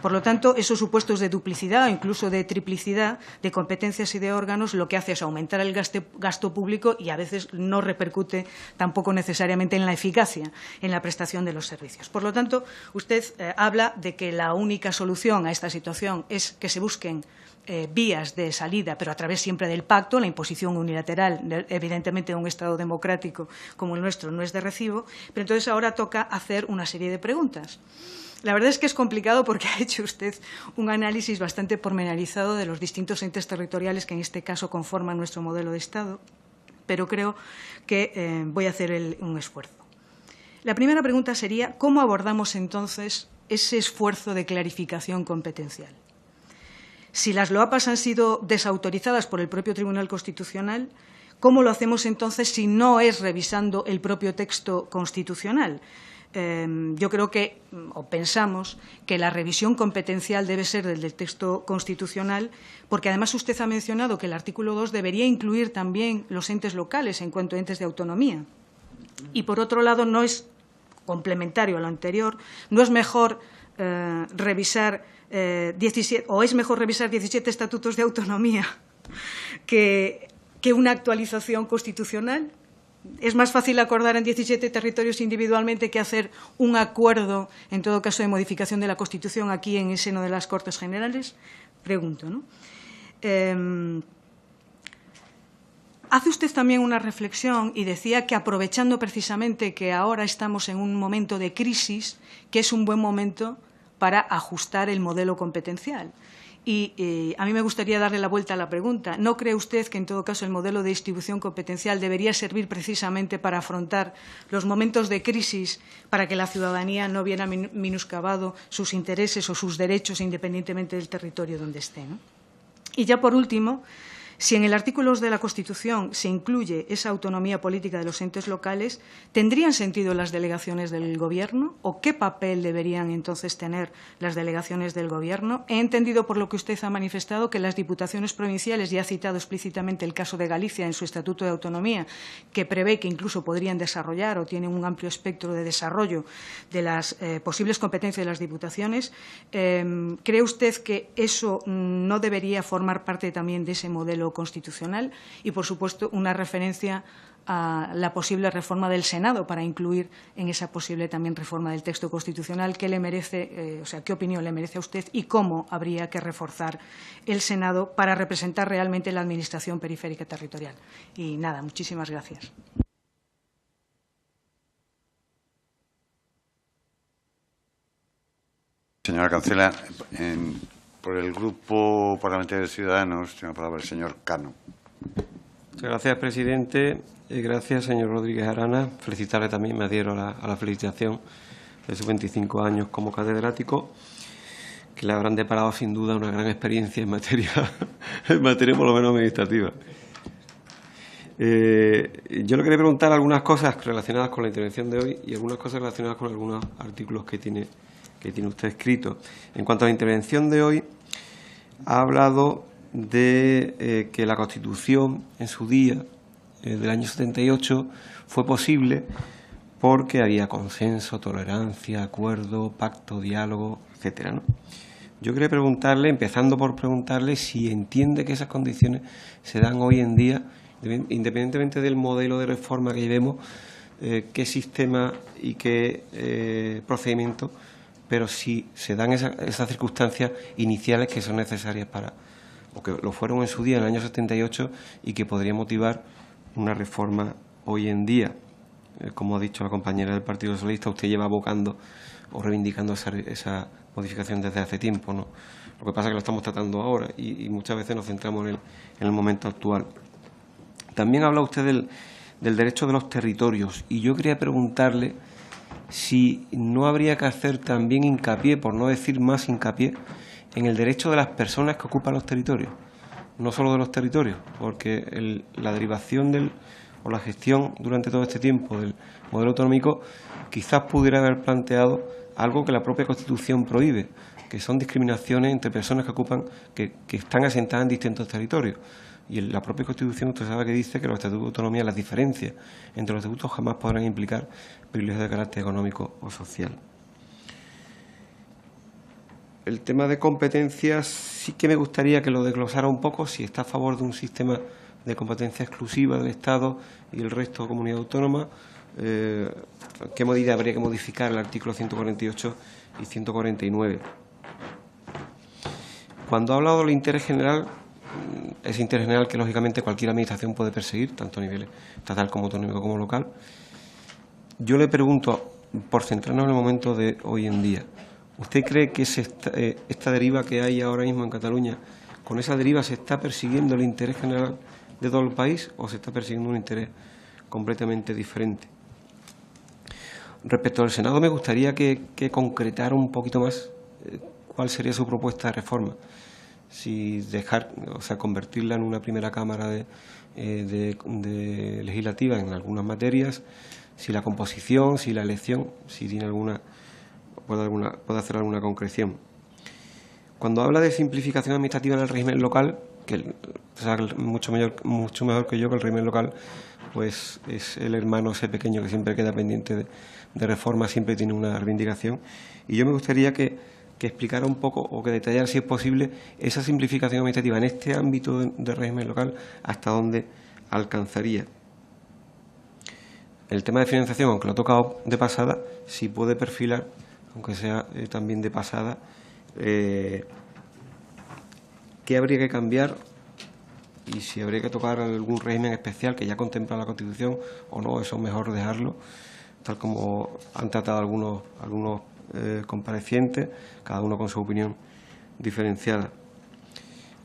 Por lo tanto, esos supuestos de duplicidad o incluso de triplicidad de competencias y de órganos lo que hace es aumentar el gasto público y a veces no repercute tampoco necesariamente en la eficacia en la prestación de los servicios. Por lo tanto, usted habla de que la única solución a esta situación es que se busquen vías de salida, pero a través siempre del pacto. La imposición unilateral, evidentemente, de un Estado democrático como el nuestro no es de recibo, pero entonces ahora toca hacer una serie de preguntas. La verdad es que es complicado porque ha hecho usted un análisis bastante pormenorizado de los distintos entes territoriales que en este caso conforman nuestro modelo de Estado, pero creo que voy a hacer un esfuerzo. La primera pregunta sería, ¿cómo abordamos entonces ese esfuerzo de clarificación competencial? Si las LOAPAs han sido desautorizadas por el propio Tribunal Constitucional, ¿cómo lo hacemos entonces si no es revisando el propio texto constitucional? Yo creo que, o pensamos, que la revisión competencial debe ser del texto constitucional, porque además usted ha mencionado que el artículo 2 debería incluir también los entes locales en cuanto a entes de autonomía. Y, por otro lado, no es complementario a lo anterior, no es mejor revisar 17, o es mejor revisar 17 estatutos de autonomía que una actualización constitucional. Es más fácil acordar en 17 territorios individualmente que hacer un acuerdo, en todo caso, de modificación de la Constitución aquí en el seno de las Cortes Generales. Pregunto, ¿no? Hace usted también una reflexión y decía que, aprovechando precisamente que ahora estamos en un momento de crisis, que es un buen momento para ajustar el modelo competencial. Y a mí me gustaría darle la vuelta a la pregunta. ¿No cree usted que, en todo caso, el modelo de distribución competencial debería servir precisamente para afrontar los momentos de crisis, para que la ciudadanía no viera menoscabado sus intereses o sus derechos independientemente del territorio donde esté, ¿no? Y ya, por último, si en el artículo 2 de la Constitución se incluye esa autonomía política de los entes locales, ¿tendrían sentido las delegaciones del Gobierno? ¿O qué papel deberían entonces tener las delegaciones del Gobierno? He entendido, por lo que usted ha manifestado, que las diputaciones provinciales, y ha citado explícitamente el caso de Galicia en su Estatuto de Autonomía, que prevé que incluso podrían desarrollar o tienen un amplio espectro de desarrollo de las posibles competencias de las diputaciones. ¿Cree usted que eso no debería formar parte también de ese modelo constitucional? Y, por supuesto, una referencia a la posible reforma del Senado para incluir en esa posible también reforma del texto constitucional. ¿Qué le merece, qué opinión le merece a usted y cómo habría que reforzar el Senado para representar realmente la Administración periférica territorial? Y nada, muchísimas gracias. Señora Cancela, por el Grupo Parlamentario de Ciudadanos, tiene la palabra el señor Cano. Muchas gracias, presidente. Gracias, señor Rodríguez Arana. Felicitarle también, me adhiero a la felicitación de sus 25 años como catedrático, que le habrán deparado sin duda una gran experiencia en materia por lo menos administrativa. Yo le quería preguntar algunas cosas relacionadas con la intervención de hoy y algunas cosas relacionadas con algunos artículos que tiene usted escrito. En cuanto a la intervención de hoy, ha hablado de que la Constitución en su día, del año 78, fue posible porque había consenso, tolerancia, acuerdo, pacto, diálogo, etcétera, ¿no? Yo quería preguntarle, empezando por preguntarle si entiende que esas condiciones se dan hoy en día, independientemente del modelo de reforma que llevemos, qué sistema y qué procedimiento, pero si se dan esas circunstancias iniciales que son necesarias para, o que lo fueron en su día, en el año 78, y que podría motivar una reforma hoy en día. Como ha dicho la compañera del Partido Socialista, usted lleva abocando o reivindicando esa modificación desde hace tiempo, ¿no? Lo que pasa es que lo estamos tratando ahora y muchas veces nos centramos en el momento actual. También habla usted del derecho de los territorios y yo quería preguntarle si no habría que hacer también hincapié, por no decir más hincapié, en el derecho de las personas que ocupan los territorios, no solo de los territorios, porque la derivación o la gestión durante todo este tiempo del modelo autonómico quizás pudiera haber planteado algo que la propia Constitución prohíbe, que son discriminaciones entre personas que están asentadas en distintos territorios. Y en la propia Constitución usted sabe que dice que los estatutos de autonomía, las diferencias entre los estatutos jamás podrán implicar privilegios de carácter económico o social. El tema de competencias sí que me gustaría que lo desglosara un poco, si está a favor de un sistema de competencia exclusiva del Estado y el resto de comunidad autónoma, qué medida habría que modificar el artículo 148 y 149. Cuando ha hablado del interés general, ese interés general que lógicamente cualquier administración puede perseguir, tanto a nivel estatal como autonómico como local, yo le pregunto, por centrarnos en el momento de hoy en día, ¿usted cree que esta deriva que hay ahora mismo en Cataluña, con esa deriva se está persiguiendo el interés general de todo el país o se está persiguiendo un interés completamente diferente? Respecto al Senado, me gustaría que concretara un poquito más cuál sería su propuesta de reforma. Si convertirla en una primera cámara de legislativa en algunas materias, si la composición, si la elección, si tiene puede hacer alguna concreción. Cuando habla de simplificación administrativa en el régimen local, que mucho mejor que yo, que el régimen local pues es el hermano ese pequeño que siempre queda pendiente de reforma, siempre tiene una reivindicación, y yo me gustaría que explicara un poco o que detallara, si es posible, esa simplificación administrativa en este ámbito de régimen local, hasta dónde alcanzaría. El tema de financiación, aunque lo ha tocado de pasada, si puede perfilar, aunque sea también de pasada, qué habría que cambiar y si habría que tocar algún régimen especial que ya contempla la Constitución o no, eso es mejor dejarlo, tal como han tratado algunos comparecientes, cada uno con su opinión diferenciada.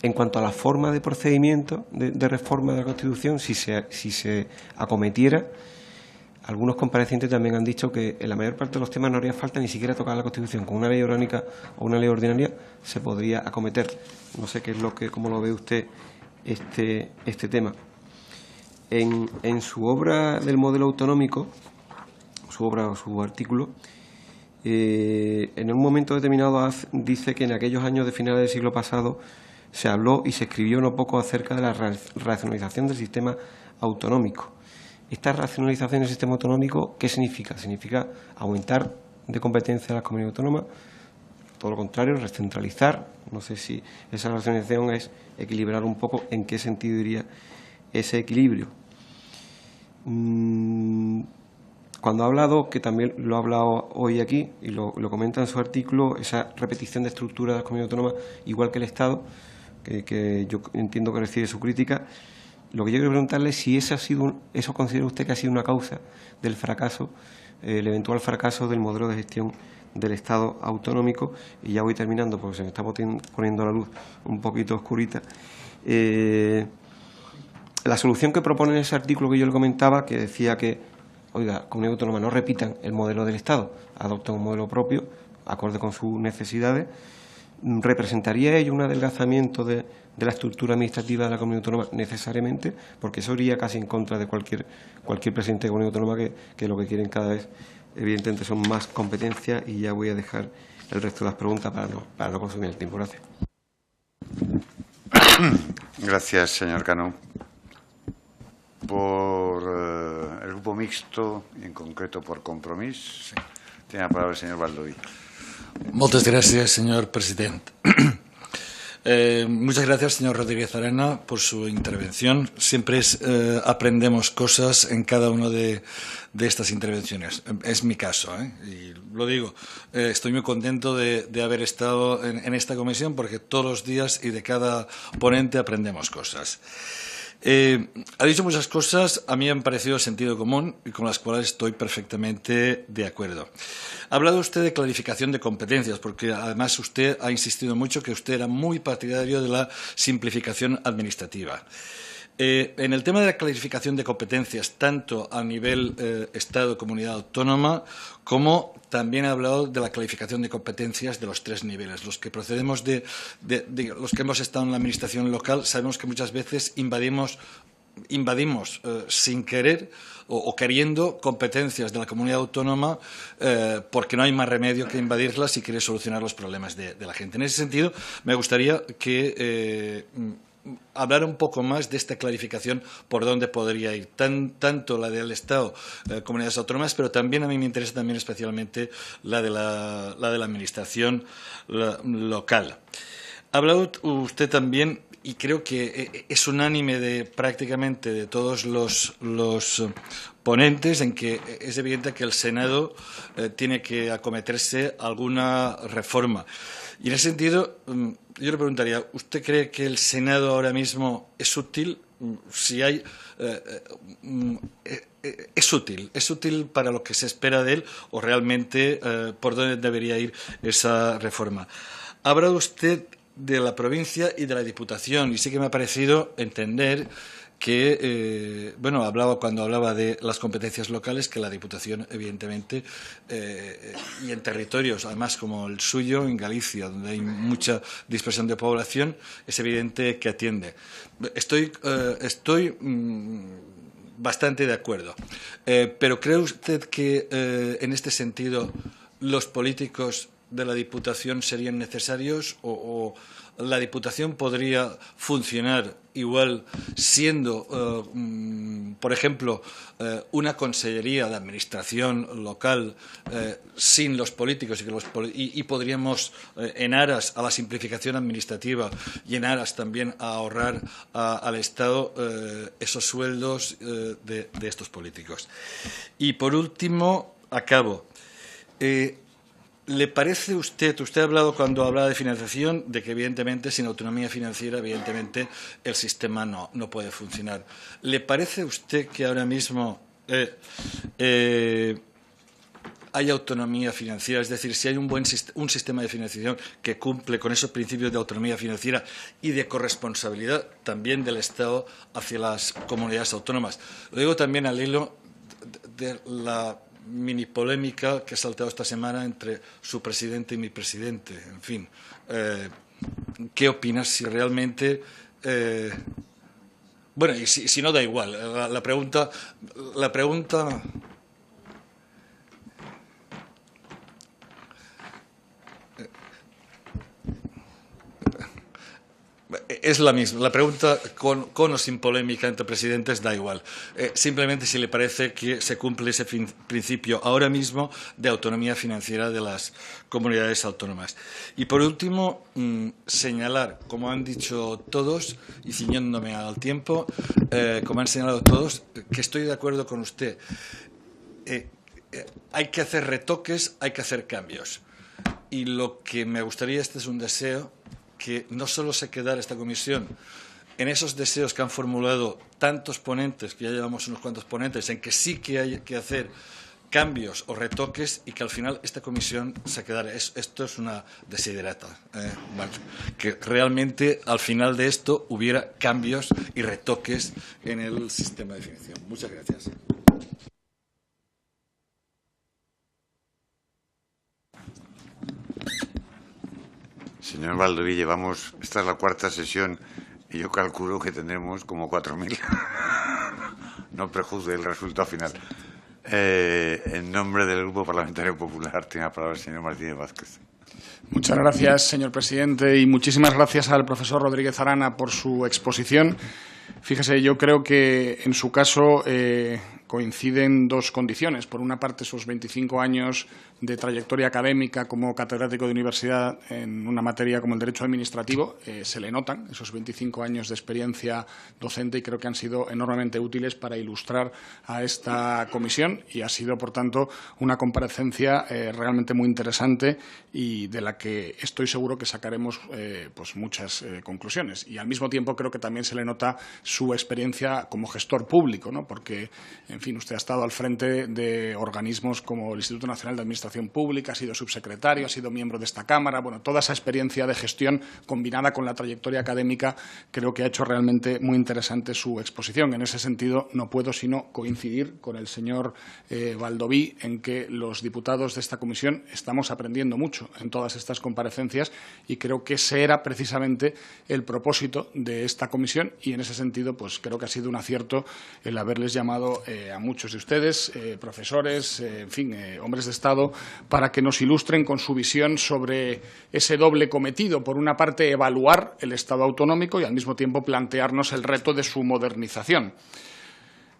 En cuanto a la forma de procedimiento de reforma de la Constitución, si se acometiera, algunos comparecientes también han dicho que en la mayor parte de los temas no haría falta ni siquiera tocar la Constitución. Con una ley orgánica o una ley ordinaria se podría acometer. No sé cómo lo ve usted este tema. En su obra del modelo autonómico, su artículo, en un momento determinado dice que en aquellos años de finales del siglo pasado se habló y se escribió no poco acerca de la racionalización del sistema autonómico. Esta racionalización del sistema autonómico, ¿qué significa? Significa aumentar de competencia a las comunidades autónomas, todo lo contrario, recentralizar. No sé si esa racionalización es equilibrar un poco, en qué sentido iría ese equilibrio. Cuando ha hablado, que también lo ha hablado hoy aquí y lo comenta en su artículo, esa repetición de estructura de las comunidades autónomas, igual que el Estado, que yo entiendo que recibe su crítica. Lo que yo quiero preguntarle es si eso considera usted que ha sido una causa del fracaso, el eventual fracaso del modelo de gestión del Estado autonómico. Y ya voy terminando porque se me está poniendo la luz un poquito oscurita. La solución que propone en ese artículo que yo le comentaba, que decía que, oiga, comunidades autónomas no repitan el modelo del Estado, adopten un modelo propio, acorde con sus necesidades. ¿representaría ello un adelgazamiento de la estructura administrativa de la comunidad autónoma necesariamente? Porque eso iría casi en contra de cualquier presidente de comunidad autónoma que lo que quieren cada vez, evidentemente, son más competencias. Y ya voy a dejar el resto de las preguntas para no consumir el tiempo. Gracias. Gracias, señor Cano. Por el Grupo Mixto, y en concreto por Compromís, tiene la palabra el señor Baldoví. Moltes gràcies, señor presidente. Muchas gracias, señor Rodríguez Arana, por su intervención. Siempre aprendemos cosas en cada una de estas intervenciones. Es mi caso, y lo digo. Estoy muy contento de haber estado en esta comisión porque todos los días y de cada ponente aprendemos cosas. Ha dicho muchas cosas, a mí me han parecido de sentido común y con las cuales estoy perfectamente de acuerdo. Ha hablado usted de clarificación de competencias, porque además usted ha insistido mucho que usted era muy partidario de la simplificación administrativa. En el tema de la clarificación de competencias, tanto a nivel Estado, comunidad autónoma, como también ha hablado de la clarificación de competencias de los tres niveles. Los que procedemos de los que hemos estado en la administración local, sabemos que muchas veces invadimos sin querer o queriendo competencias de la comunidad autónoma porque no hay más remedio que invadirlas si quiere solucionar los problemas de la gente. En ese sentido, me gustaría que hablar un poco más de esta clarificación por dónde podría ir, tanto la del Estado, comunidades autónomas, pero también a mí me interesa también especialmente la de la administración local. Ha hablado usted también, y creo que es unánime prácticamente de todos los ponentes, en que es evidente que el Senado tiene que acometerse alguna reforma. Y en ese sentido, yo le preguntaría, ¿usted cree que el Senado ahora mismo es útil? Si hay, ¿es útil para lo que se espera de él o realmente por dónde debería ir esa reforma? Ha hablado usted de la provincia y de la Diputación y sí que me ha parecido entender que, cuando hablaba de las competencias locales, que la Diputación, evidentemente, y en territorios, además como el suyo, en Galicia, donde hay mucha dispersión de población, es evidente que atiende. Estoy bastante de acuerdo. Pero ¿cree usted que, en este sentido, los políticos de la Diputación serían necesarios o la Diputación podría funcionar igual siendo, por ejemplo, una consellería de administración local sin los políticos y podríamos, en aras a la simplificación administrativa y en aras también a ahorrar al Estado esos sueldos de estos políticos? Y por último, acabo. ¿Le parece usted ha hablado cuando hablaba de financiación de que evidentemente sin autonomía financiera evidentemente el sistema no puede funcionar? ¿Le parece a usted que ahora mismo hay autonomía financiera? Es decir, si hay un sistema de financiación que cumple con esos principios de autonomía financiera y de corresponsabilidad también del Estado hacia las comunidades autónomas. Lo digo también al hilo de la mini polémica que ha saltado esta semana entre su presidente y mi presidente. En fin, ¿qué opinas si realmente... y si no, da igual. La pregunta... Es la misma. La pregunta, con o sin polémica entre presidentes, da igual. Simplemente si le parece que se cumple ese principio ahora mismo de autonomía financiera de las comunidades autónomas. Y por último, señalar, como han dicho todos, y ciñéndome al tiempo, como han señalado todos, que estoy de acuerdo con usted. Hay que hacer retoques, hay que hacer cambios. Y lo que me gustaría, este es un deseo, que no solo se quedara esta comisión en esos deseos que han formulado tantos ponentes, que ya llevamos unos cuantos ponentes, en que sí que hay que hacer cambios o retoques y que al final esta comisión se quedara. Esto es una desiderata. Que realmente al final de esto hubiera cambios y retoques en el sistema de financiación. Muchas gracias. Señor Baldoví, esta es la cuarta sesión y yo calculo que tendremos como 4.000. No prejuzgue el resultado final. En nombre del Grupo Parlamentario Popular, tiene la palabra el señor Martínez Vázquez. Muchas gracias, señor presidente, y muchísimas gracias al profesor Rodríguez Arana por su exposición. Fíjese, yo creo que en su caso coinciden dos condiciones. Por una parte, sus 25 años de trayectoria académica como catedrático de universidad en una materia como el derecho administrativo, se le notan esos 25 años de experiencia docente y creo que han sido enormemente útiles para ilustrar a esta comisión y ha sido, por tanto, una comparecencia realmente muy interesante y de la que estoy seguro que sacaremos pues muchas conclusiones. Y al mismo tiempo creo que también se le nota su experiencia como gestor público, ¿no? Porque, en fin, usted ha estado al frente de organismos como el Instituto Nacional de Administración Pública, ha sido subsecretario, ha sido miembro de esta Cámara. Bueno, toda esa experiencia de gestión combinada con la trayectoria académica creo que ha hecho realmente muy interesante su exposición. En ese sentido, no puedo sino coincidir con el señor Baldoví en que los diputados de esta comisión estamos aprendiendo mucho en todas estas comparecencias y creo que ese era precisamente el propósito de esta comisión y en ese sentido pues creo que ha sido un acierto el haberles llamado a muchos de ustedes, profesores, en fin, hombres de Estado, para que nos ilustren con su visión sobre ese doble cometido. Por una parte, evaluar el Estado autonómico y, al mismo tiempo, plantearnos el reto de su modernización.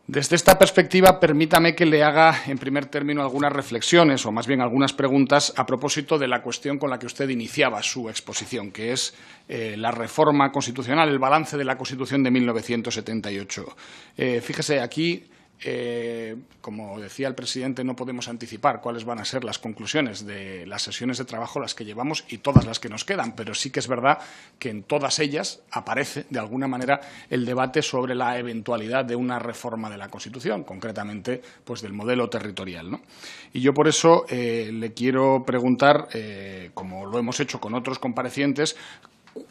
Desde esta perspectiva, permítame que le haga, en primer término, algunas reflexiones, o más bien algunas preguntas, a propósito de la cuestión con la que usted iniciaba su exposición, que es la reforma constitucional, el balance de la Constitución de 1978. Fíjese, aquí como decía el presidente, no podemos anticipar cuáles van a ser las conclusiones de las sesiones de trabajo las que llevamos y todas las que nos quedan, pero sí que es verdad que en todas ellas aparece, de alguna manera, el debate sobre la eventualidad de una reforma de la Constitución, concretamente pues del modelo territorial, ¿no? Y yo por eso le quiero preguntar, como lo hemos hecho con otros comparecientes,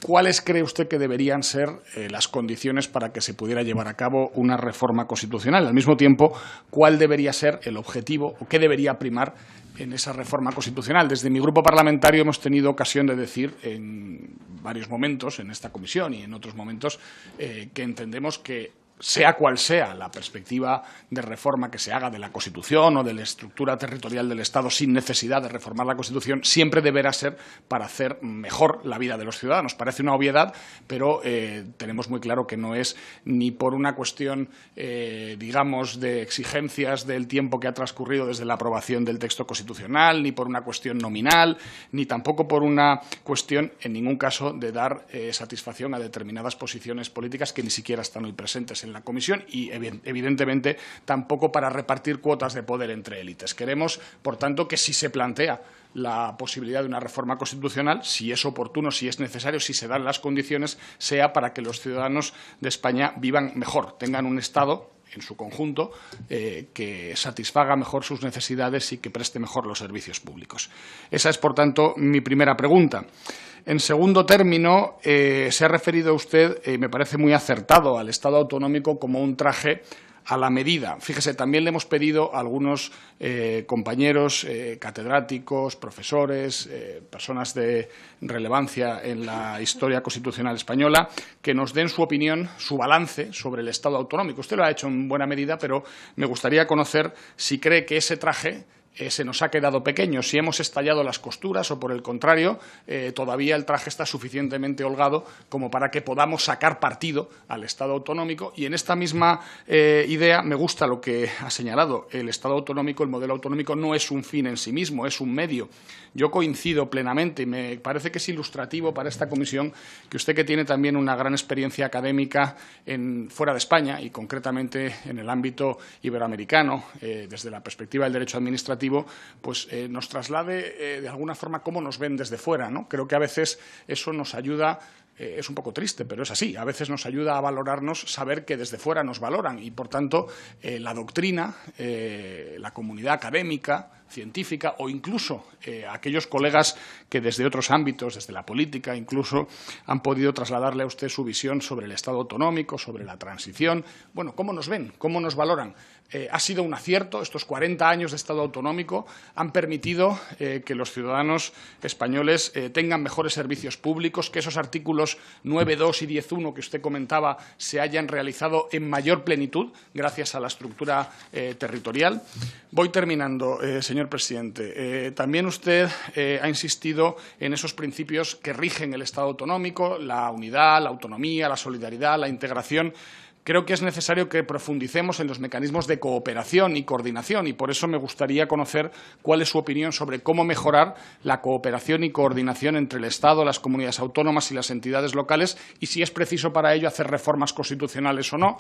¿cuáles cree usted que deberían ser las condiciones para que se pudiera llevar a cabo una reforma constitucional? Al mismo tiempo, ¿cuál debería ser el objetivo o qué debería primar en esa reforma constitucional? Desde mi grupo parlamentario hemos tenido ocasión de decir en varios momentos, en esta comisión y en otros momentos, que entendemos que sea cual sea la perspectiva de reforma que se haga de la Constitución o de la estructura territorial del Estado sin necesidad de reformar la Constitución, siempre deberá ser para hacer mejor la vida de los ciudadanos. Parece una obviedad, pero tenemos muy claro que no es ni por una cuestión, digamos, de exigencias del tiempo que ha transcurrido desde la aprobación del texto constitucional, ni por una cuestión nominal, ni tampoco por una cuestión, en ningún caso, de dar satisfacción a determinadas posiciones políticas que ni siquiera están hoy presentes en la comisión y, evidentemente, tampoco para repartir cuotas de poder entre élites. Queremos, por tanto, que si se plantea la posibilidad de una reforma constitucional, si es oportuno, si es necesario, si se dan las condiciones, sea para que los ciudadanos de España vivan mejor, tengan un Estado en su conjunto que satisfaga mejor sus necesidades y que preste mejor los servicios públicos. Esa es, por tanto, mi primera pregunta. En segundo término, se ha referido usted, me parece muy acertado, al Estado autonómico como un traje a la medida. Fíjese, también le hemos pedido a algunos compañeros catedráticos, profesores, personas de relevancia en la historia constitucional española, que nos den su opinión, su balance sobre el Estado autonómico. Usted lo ha hecho en buena medida, pero me gustaría conocer si cree que ese traje se nos ha quedado pequeño, si hemos estallado las costuras o, por el contrario, todavía el traje está suficientemente holgado como para que podamos sacar partido al Estado autonómico. Y en esta misma idea me gusta lo que ha señalado. El Estado autonómico, el modelo autonómico, no es un fin en sí mismo, es un medio. Yo coincido plenamente y me parece que es ilustrativo para esta comisión que usted, que tiene también una gran experiencia académica fuera de España y concretamente en el ámbito iberoamericano, desde la perspectiva del derecho administrativo, pues nos traslade de alguna forma cómo nos ven desde fuera, ¿no? Creo que a veces eso nos ayuda, es un poco triste, pero es así, a veces nos ayuda a valorarnos, saber que desde fuera nos valoran y, por tanto, la doctrina, la comunidad académica, científica, o incluso aquellos colegas que desde otros ámbitos, desde la política incluso, han podido trasladarle a usted su visión sobre el Estado autonómico, sobre la transición. Bueno, ¿cómo nos ven? ¿Cómo nos valoran? Ha sido un acierto. Estos 40 años de Estado autonómico han permitido que los ciudadanos españoles tengan mejores servicios públicos, que esos artículos 9.2 y 10.1 que usted comentaba se hayan realizado en mayor plenitud gracias a la estructura territorial. Voy terminando, señor presidente. También usted ha insistido en esos principios que rigen el Estado autonómico, la unidad, la autonomía, la solidaridad, la integración. Creo que es necesario que profundicemos en los mecanismos de cooperación y coordinación, y por eso me gustaría conocer cuál es su opinión sobre cómo mejorar la cooperación y coordinación entre el Estado, las comunidades autónomas y las entidades locales, y si es preciso para ello hacer reformas constitucionales o no.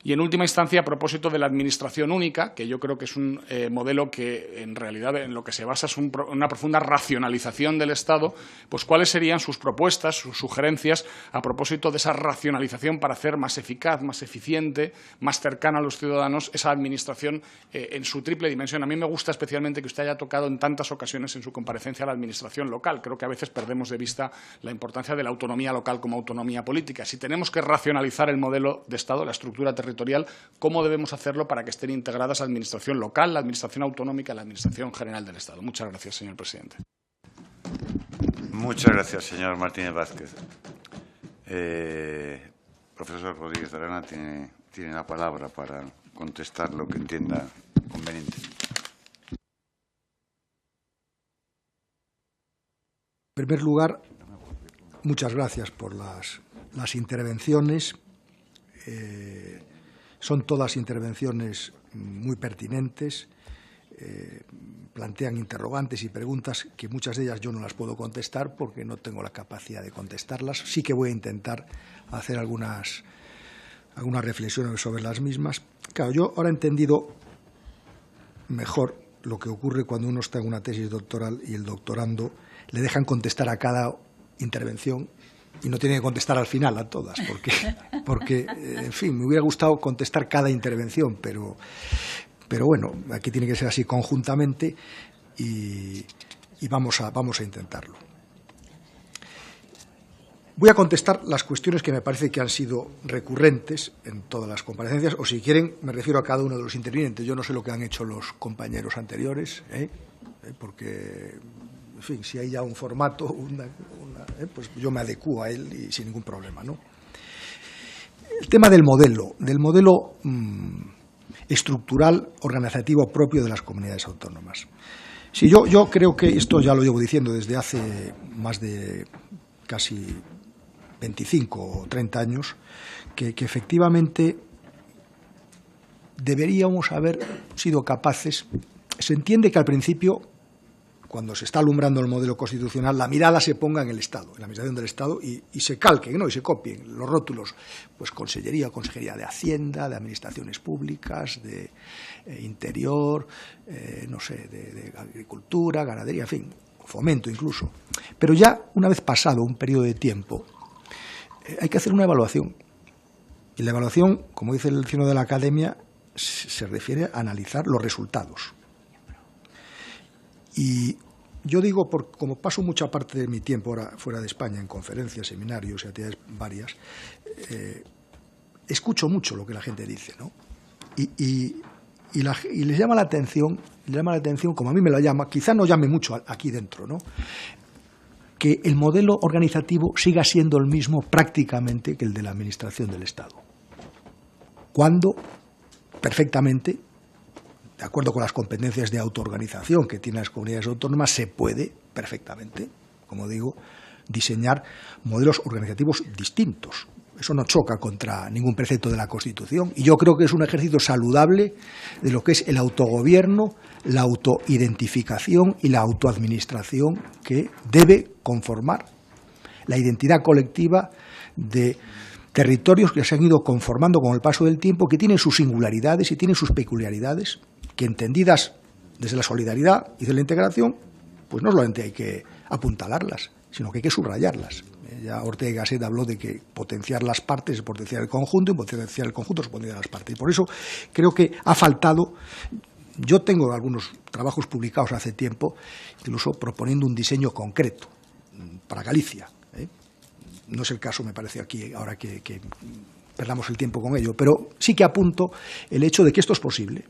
Y, en última instancia, a propósito de la Administración única, que yo creo que es un modelo que, en realidad, en lo que se basa es una profunda racionalización del Estado, pues cuáles serían sus propuestas, sus sugerencias a propósito de esa racionalización para hacer más eficaz, más eficiente, más cercana a los ciudadanos esa Administración en su triple dimensión. A mí me gusta especialmente que usted haya tocado en tantas ocasiones en su comparecencia a la Administración local. Creo que a veces perdemos de vista la importancia de la autonomía local como autonomía política. Si tenemos que racionalizar el modelo de Estado, la estructura territorial, ¿cómo debemos hacerlo para que estén integradas la Administración local, la Administración autonómica y la Administración general del Estado? Muchas gracias, señor presidente. Muchas gracias, señor Martínez Vázquez. Profesor Rodríguez Arana tiene la palabra para contestar lo que entienda conveniente. En primer lugar, muchas gracias por las intervenciones. Son todas intervenciones muy pertinentes, plantean interrogantes y preguntas que muchas de ellas yo no las puedo contestar porque no tengo la capacidad de contestarlas. Sí que voy a intentar hacer algunas reflexiones sobre las mismas. Claro, yo ahora he entendido mejor lo que ocurre cuando uno está en una tesis doctoral y el doctorando le dejan contestar a cada intervención y no tiene que contestar al final a todas, porque en fin, me hubiera gustado contestar cada intervención, pero bueno, aquí tiene que ser así conjuntamente y vamos a intentarlo. Voy a contestar las cuestiones que me parece que han sido recurrentes en todas las comparecencias, o si quieren, me refiero a cada uno de los intervinientes. Yo no sé lo que han hecho los compañeros anteriores, porque, en fin, si hay ya un formato, pues yo me adecuo a él y sin ningún problema, ¿no? El tema del modelo estructural organizativo propio de las comunidades autónomas. Sí, yo creo que esto ya lo llevo diciendo desde hace más de casi 25 o 30 años, que efectivamente deberíamos haber sido capaces. Se entiende que al principio, cuando se está alumbrando el modelo constitucional, la mirada se ponga en el Estado, en la administración del Estado, y se calquen, ¿no? Y se copien los rótulos, pues Consellería, Consejería de Hacienda, de Administraciones Públicas, de Interior, no sé, de Agricultura, Ganadería, en fin, Fomento incluso. Pero ya, una vez pasado un periodo de tiempo, hay que hacer una evaluación. Y la evaluación, como dice el Diccionario de la Academia, se refiere a analizar los resultados. Y yo digo, como paso mucha parte de mi tiempo ahora fuera de España, en conferencias, seminarios y actividades varias, escucho mucho lo que la gente dice, ¿no? Y les llama la atención, como a mí me la llama, quizá no llame mucho aquí dentro, ¿no?, que el modelo organizativo siga siendo el mismo prácticamente que el de la Administración del Estado, cuando perfectamente, de acuerdo con las competencias de autoorganización que tienen las comunidades autónomas, se puede perfectamente, como digo, diseñar modelos organizativos distintos. Eso no choca contra ningún precepto de la Constitución, y yo creo que es un ejercicio saludable de lo que es el autogobierno, la autoidentificación y la autoadministración que debe conformar la identidad colectiva de territorios que se han ido conformando con el paso del tiempo, que tienen sus singularidades y tienen sus peculiaridades, que entendidas desde la solidaridad y de la integración, pues no solamente hay que apuntalarlas, sino que hay que subrayarlas. Ya Ortega y Gasset habló de que potenciar las partes es potenciar el conjunto, y potenciar el conjunto es potenciar las partes. Y por eso creo que ha faltado, Yo tengo algunos trabajos publicados hace tiempo, incluso proponiendo un diseño concreto para Galicia. No es el caso, me parece, aquí, ahora que perdamos el tiempo con ello, pero sí que apunto el hecho de que esto es posible,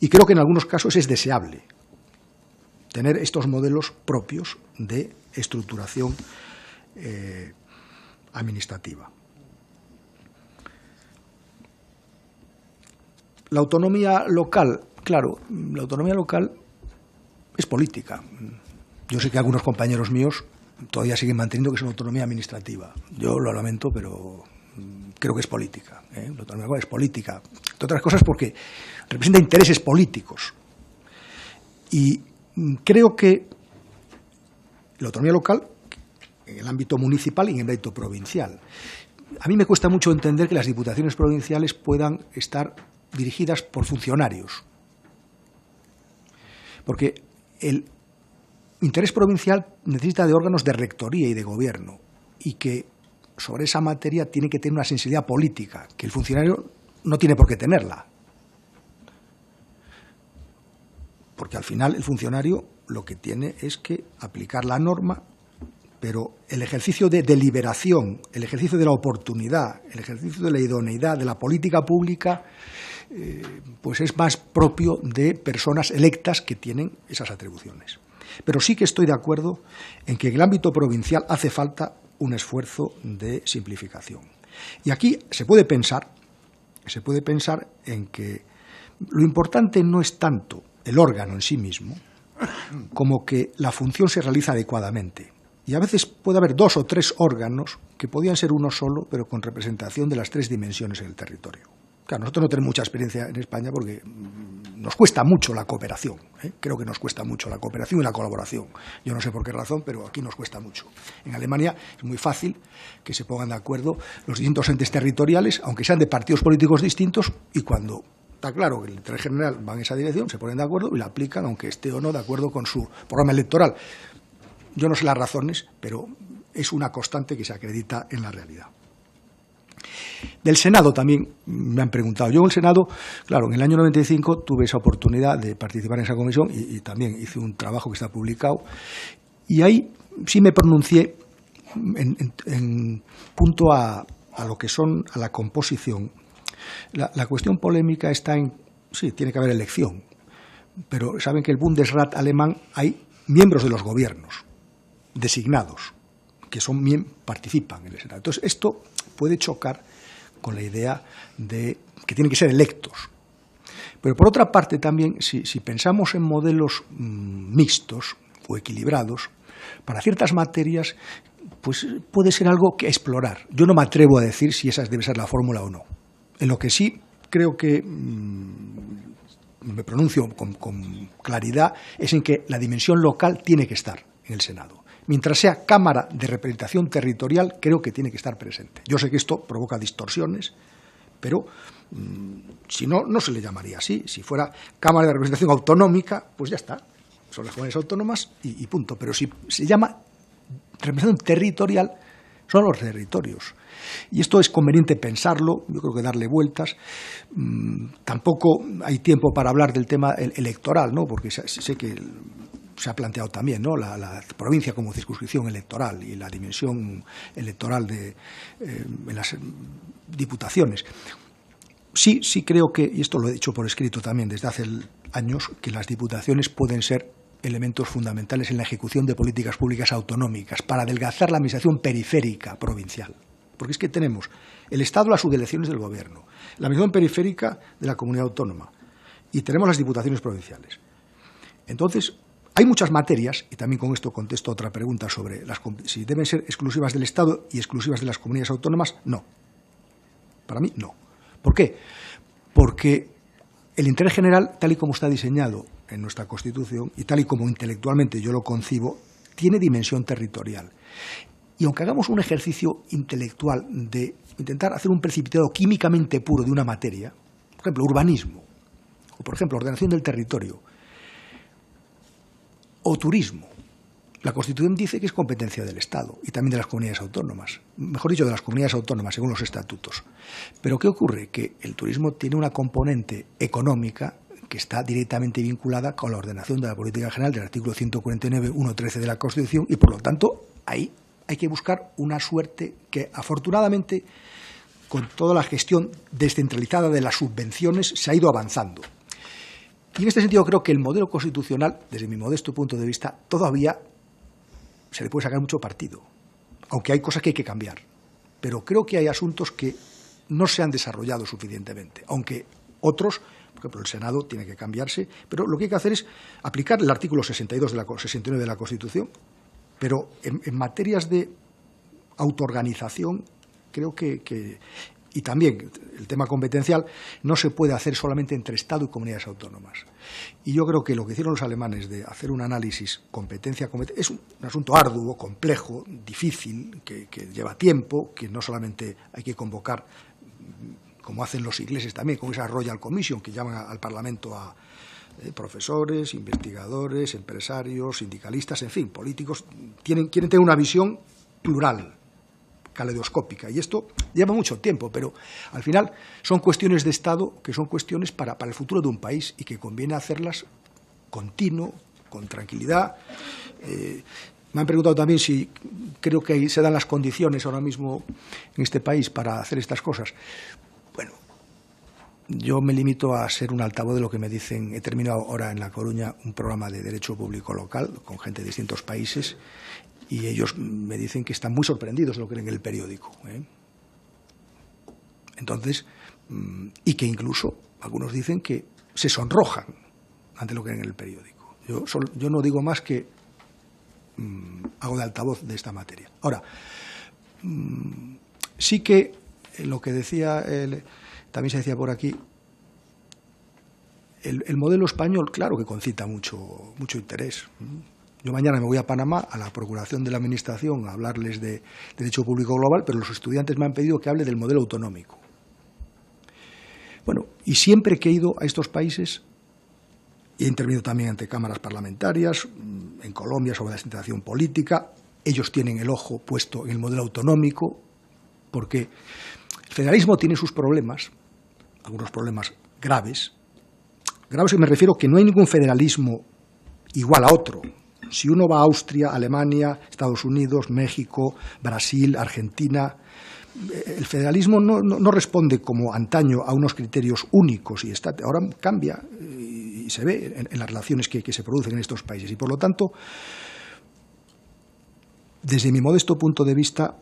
y creo que en algunos casos es deseable tener estos modelos propios de estructuración administrativa. La autonomía local, claro, la autonomía local es política. Yo sé que algunos compañeros míos todavía siguen manteniendo que es una autonomía administrativa. Yo lo lamento, pero creo que es política. La autonomía local es política, entre otras cosas porque representa intereses políticos. Y creo que la autonomía local, en el ámbito municipal y en el ámbito provincial. A mí me cuesta mucho entender que las diputaciones provinciales puedan estar dirigidas por funcionarios, porque el interés provincial necesita de órganos de rectoría y de gobierno, y que sobre esa materia tiene que tener una sensibilidad política, que el funcionario no tiene por qué tenerla. Porque al final el funcionario lo que tiene es que aplicar la norma, pero el ejercicio de deliberación, el ejercicio de la oportunidad, el ejercicio de la idoneidad, de la política pública, pues es más propio de personas electas que tienen esas atribuciones. Pero sí que estoy de acuerdo en que en el ámbito provincial hace falta un esfuerzo de simplificación. Y aquí se puede pensar en que lo importante no es tanto el órgano en sí mismo, como que la función se realiza adecuadamente. Y a veces puede haber 2 o 3 órganos que podían ser uno solo, pero con representación de las 3 dimensiones en el territorio. Claro, nosotros no tenemos mucha experiencia en España porque nos cuesta mucho la cooperación. Creo que nos cuesta mucho la cooperación y la colaboración. Yo no sé por qué razón, pero aquí nos cuesta mucho. En Alemania es muy fácil que se pongan de acuerdo los distintos entes territoriales, aunque sean de partidos políticos distintos, y cuando está claro que el interés general va en esa dirección, se ponen de acuerdo y la aplican, aunque esté o no de acuerdo con su programa electoral. Yo no sé las razones, pero es una constante que se acredita en la realidad. Del Senado también me han preguntado. Yo en el Senado, claro, en el año 95 tuve esa oportunidad de participar en esa comisión y también hice un trabajo que está publicado. Y ahí sí me pronuncié en punto a lo que son, a la composición. La cuestión polémica está en, sí, tiene que haber elección, pero saben que el Bundesrat alemán hay miembros de los gobiernos designados que participan en el Senado. Entonces, esto puede chocar con la idea de que tienen que ser electos. Pero por otra parte también, si pensamos en modelos mixtos o equilibrados, para ciertas materias pues puede ser algo que explorar. Yo no me atrevo a decir si esa debe ser la fórmula o no. En lo que sí creo que me pronuncio con claridad es en que la dimensión local tiene que estar en el Senado. Mientras sea Cámara de Representación Territorial, creo que tiene que estar presente. Yo sé que esto provoca distorsiones, pero si no, no se le llamaría así. Si fuera Cámara de Representación Autonómica, pues ya está. Son las comunidades autónomas y punto. Pero si se llama representación territorial, son los territorios. Y esto es conveniente pensarlo, yo creo que darle vueltas. Tampoco hay tiempo para hablar del tema electoral, ¿no? Porque sé que se ha planteado también, ¿no? La provincia como circunscripción electoral y la dimensión electoral en las diputaciones. Sí creo que, y esto lo he dicho por escrito también desde hace años, que las diputaciones pueden ser elementos fundamentales en la ejecución de políticas públicas autonómicas para adelgazar la administración periférica provincial. Porque es que tenemos el Estado, las subdelegaciones del Gobierno, la administración periférica de la comunidad autónoma y tenemos las diputaciones provinciales. Entonces, hay muchas materias, y también con esto contesto otra pregunta sobre si deben ser exclusivas del Estado y exclusivas de las comunidades autónomas. No. Para mí, no. ¿Por qué? Porque el interés general, tal y como está diseñado en nuestra Constitución y tal y como intelectualmente yo lo concibo, tiene dimensión territorial. Y aunque hagamos un ejercicio intelectual de intentar hacer un precipitado químicamente puro de una materia, por ejemplo, urbanismo, o por ejemplo, ordenación del territorio, o turismo, la Constitución dice que es competencia del Estado y también de las comunidades autónomas, mejor dicho, de las comunidades autónomas, según los estatutos. Pero ¿qué ocurre? Que el turismo tiene una componente económica que está directamente vinculada con la ordenación de la política general del artículo 149.1.13 de la Constitución y, por lo tanto, ahí hay que buscar una suerte que, afortunadamente, con toda la gestión descentralizada de las subvenciones, se ha ido avanzando. Y en este sentido creo que el modelo constitucional, desde mi modesto punto de vista, todavía se le puede sacar mucho partido, aunque hay cosas que hay que cambiar. Pero creo que hay asuntos que no se han desarrollado suficientemente, aunque otros, por ejemplo, el Senado tiene que cambiarse, pero lo que hay que hacer es aplicar el artículo 69 de la Constitución, pero en materias de autoorganización creo que y también el tema competencial no se puede hacer solamente entre Estado y comunidades autónomas. Y yo creo que lo que hicieron los alemanes de hacer un análisis competencia es un asunto arduo, complejo, difícil, que lleva tiempo, que no solamente hay que convocar, como hacen los ingleses también, con esa Royal Commission, que llaman al Parlamento a profesores, investigadores, empresarios, sindicalistas, en fin, políticos, quieren tener una visión plural, caleidoscópica, y esto lleva mucho tiempo, pero al final son cuestiones de Estado que son cuestiones para el futuro de un país y que conviene hacerlas continuo, con tranquilidad. Me han preguntado también si creo que se dan las condiciones ahora mismo en este país para hacer estas cosas. Bueno, yo me limito a ser un altavoz de lo que me dicen. He terminado ahora en La Coruña un programa de Derecho Público Local con gente de distintos países y ellos me dicen que están muy sorprendidos de lo que leen en el periódico. Entonces, y que incluso algunos dicen que se sonrojan ante lo que leen en el periódico. Yo no digo más que hago de altavoz de esta materia. Ahora, sí que lo que decía, también se decía por aquí, el modelo español, claro que concita mucho interés. Yo mañana me voy a Panamá, a la Procuración de la Administración, a hablarles de Derecho Público Global, pero los estudiantes me han pedido que hable del modelo autonómico. Bueno, y siempre que he ido a estos países, he intervenido también ante cámaras parlamentarias, en Colombia sobre la descentralización política, ellos tienen el ojo puesto en el modelo autonómico, porque el federalismo tiene sus problemas, algunos problemas graves. Graves, me refiero que no hay ningún federalismo igual a otro. Si uno va a Austria, Alemania, Estados Unidos, México, Brasil, Argentina, el federalismo no responde como antaño a unos criterios únicos y ahora cambia y se ve en las relaciones que se producen en estos países. Y por lo tanto, desde mi modesto punto de vista,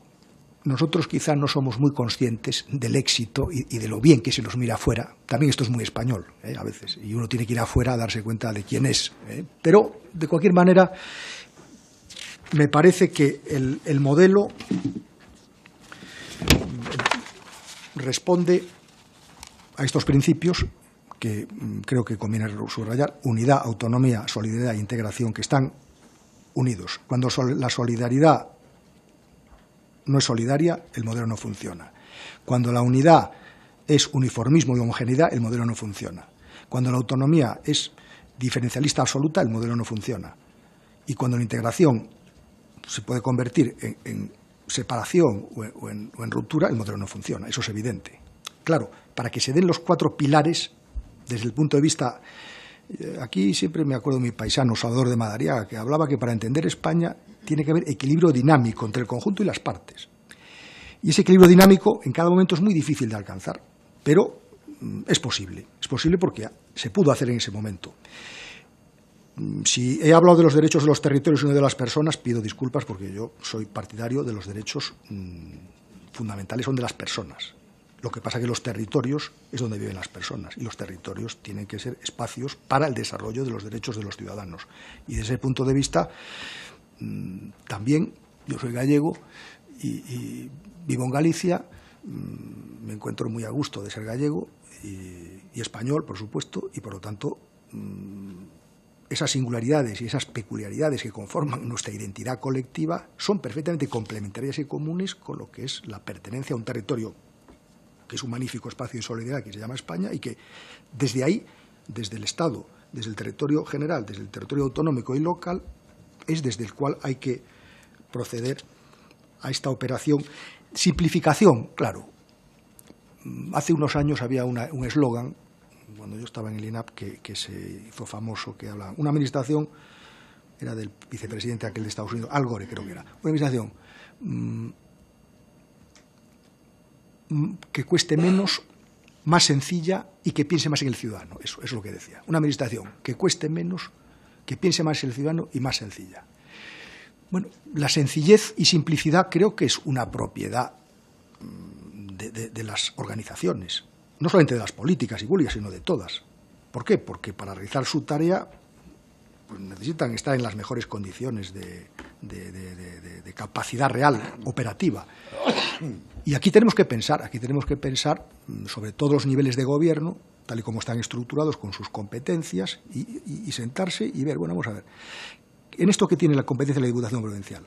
nosotros quizá no somos muy conscientes del éxito y de lo bien que se nos mira afuera. También esto es muy español, a veces, y uno tiene que ir afuera a darse cuenta de quién es. Pero, de cualquier manera, me parece que el modelo responde a estos principios que creo que conviene subrayar: unidad, autonomía, solidaridad e integración, que están unidos. Cuando la solidaridad no es solidaria, el modelo no funciona. Cuando la unidad es uniformismo y homogeneidad, el modelo no funciona. Cuando la autonomía es diferencialista absoluta, el modelo no funciona. Y cuando la integración se puede convertir en separación o en ruptura, el modelo no funciona. Eso es evidente. Claro, para que se den los cuatro pilares, desde el punto de vista... Aquí siempre me acuerdo de mi paisano Salvador de Madariaga, que hablaba que para entender España tiene que haber equilibrio dinámico entre el conjunto y las partes. Y ese equilibrio dinámico en cada momento es muy difícil de alcanzar, pero es posible. Es posible porque se pudo hacer en ese momento. Si he hablado de los derechos de los territorios y no de las personas, pido disculpas porque yo soy partidario de los derechos fundamentales, son de las personas. Lo que pasa es que los territorios es donde viven las personas y los territorios tienen que ser espacios para el desarrollo de los derechos de los ciudadanos. Y desde ese punto de vista, también yo soy gallego y vivo en Galicia, me encuentro muy a gusto de ser gallego y español, por supuesto, y por lo tanto esas singularidades y esas peculiaridades que conforman nuestra identidad colectiva son perfectamente complementarias y comunes con lo que es la pertenencia a un territorio que es un magnífico espacio de solidaridad que se llama España y que desde ahí, desde el Estado, desde el territorio general, desde el territorio autonómico y local, es desde el cual hay que proceder a esta operación. Simplificación, claro. Hace unos años había un eslogan cuando yo estaba en el INAP, que se hizo famoso, que habla una administración, era del vicepresidente aquel de Estados Unidos, Al Gore creo que era, una administración que cueste menos, más sencilla y que piense más en el ciudadano. Eso es lo que decía. Una administración que cueste menos, que piense más en el ciudadano y más sencilla. Bueno, la sencillez y simplicidad creo que es una propiedad de las organizaciones, no solamente de las políticas y públicas, sino de todas. ¿Por qué? Porque para realizar su tarea pues necesitan estar en las mejores condiciones de capacidad real, operativa. Y aquí tenemos que pensar sobre todos los niveles de gobierno, tal y como están estructurados con sus competencias, y sentarse y ver, bueno, vamos a ver, en esto que tiene la competencia de la Diputación Provincial,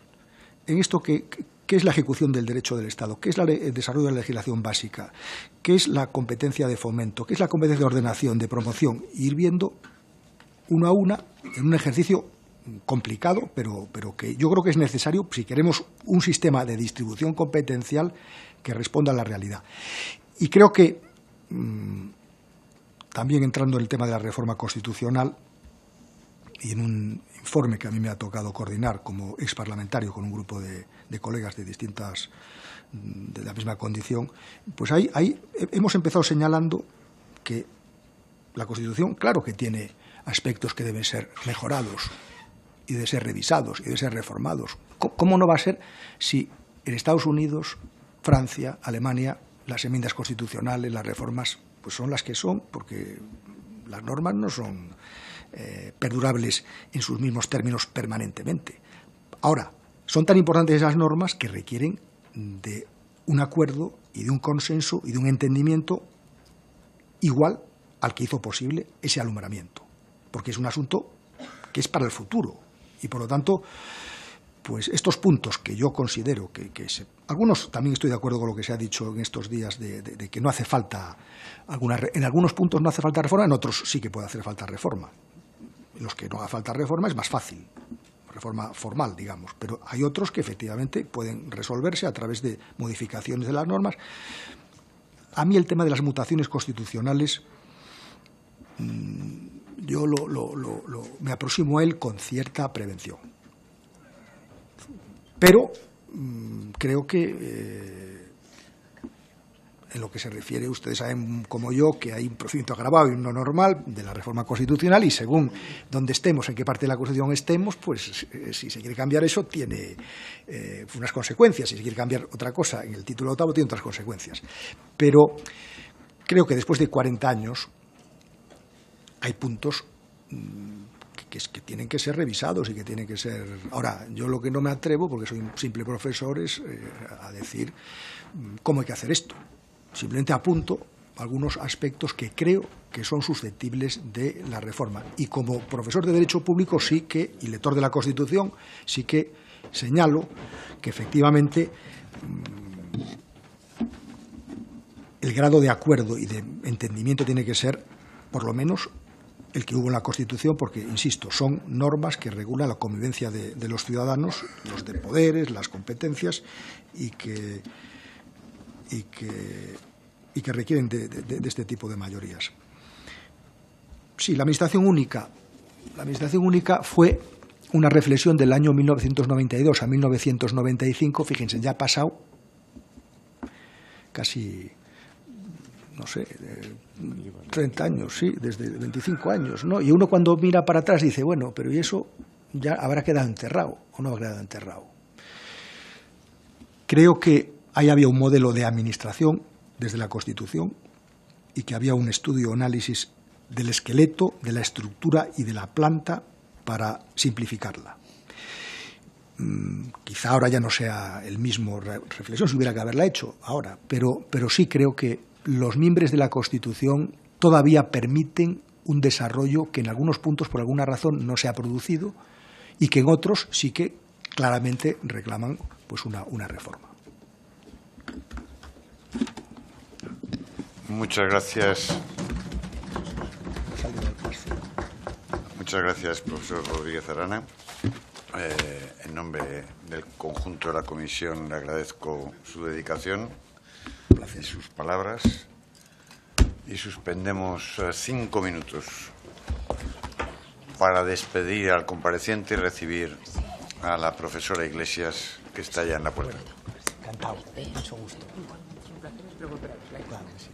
en esto que es la ejecución del derecho del Estado, qué es el desarrollo de la legislación básica, qué es la competencia de fomento, qué es la competencia de ordenación, de promoción, ir viendo uno a una en un ejercicio complicado, pero que yo creo que es necesario si queremos un sistema de distribución competencial que responda a la realidad. Y creo que, también entrando en el tema de la reforma constitucional, y en un informe que a mí me ha tocado coordinar como exparlamentario con un grupo de colegas de la misma condición, pues ahí hemos empezado señalando que la Constitución, claro que tiene aspectos que deben ser mejorados y de ser revisados y de ser reformados. ¿Cómo no va a ser si en Estados Unidos, Francia, Alemania, las enmiendas constitucionales, las reformas, pues son las que son, porque las normas no son perdurables en sus mismos términos permanentemente? Ahora, son tan importantes esas normas que requieren de un acuerdo y de un consenso y de un entendimiento igual al que hizo posible ese alumbramiento, porque es un asunto que es para el futuro y, por lo tanto, pues estos puntos que yo considero algunos también estoy de acuerdo con lo que se ha dicho en estos días de que no hace falta en algunos puntos no hace falta reforma, en otros sí que puede hacer falta reforma. En los que no haga falta reforma es más fácil, reforma formal, digamos, pero hay otros que efectivamente pueden resolverse a través de modificaciones de las normas. A mí el tema de las mutaciones constitucionales, yo me aproximo a él con cierta prevención. Pero creo que en lo que se refiere, ustedes saben como yo que hay un procedimiento agravado y uno normal de la reforma constitucional, y según donde estemos, en qué parte de la Constitución estemos, pues si se quiere cambiar eso tiene unas consecuencias, si se quiere cambiar otra cosa en el título octavo tiene otras consecuencias. Pero creo que después de 40 años hay puntos que tienen que ser revisados y que tienen que ser... Ahora, yo lo que no me atrevo, porque soy un simple profesor, es a decir cómo hay que hacer esto. Simplemente apunto algunos aspectos que creo que son susceptibles de la reforma. Y como profesor de Derecho Público y lector de la Constitución, sí que señalo que efectivamente el grado de acuerdo y de entendimiento tiene que ser, por lo menos, el que hubo en la Constitución, porque, insisto, son normas que regulan la convivencia de los ciudadanos, los de poderes, las competencias, y que requieren de este tipo de mayorías. Sí, la Administración única fue una reflexión del año 1992 a 1995, fíjense, ya ha pasado casi, no sé, 30 años, sí, desde 25 años, ¿no? Y uno cuando mira para atrás dice, bueno, pero ¿y eso ya habrá quedado enterrado o no habrá quedado enterrado? Creo que ahí había un modelo de administración desde la Constitución y que había un estudio o análisis del esqueleto, de la estructura y de la planta para simplificarla. Quizá ahora ya no sea el mismo reflexión, si hubiera que haberla hecho ahora, pero sí creo que los mimbres de la Constitución todavía permiten un desarrollo que en algunos puntos por alguna razón no se ha producido y que en otros sí que claramente reclaman pues una reforma. Muchas gracias. Muchas gracias, profesor Rodríguez Arana. En nombre del conjunto de la comisión le agradezco su dedicación y sus palabras. y suspendemos 5 minutos para despedir al compareciente y recibir a la profesora Iglesias, que está ya en la puerta. Encantado. Mucho gusto. Un placer, espero volver a verla. Claro que sí.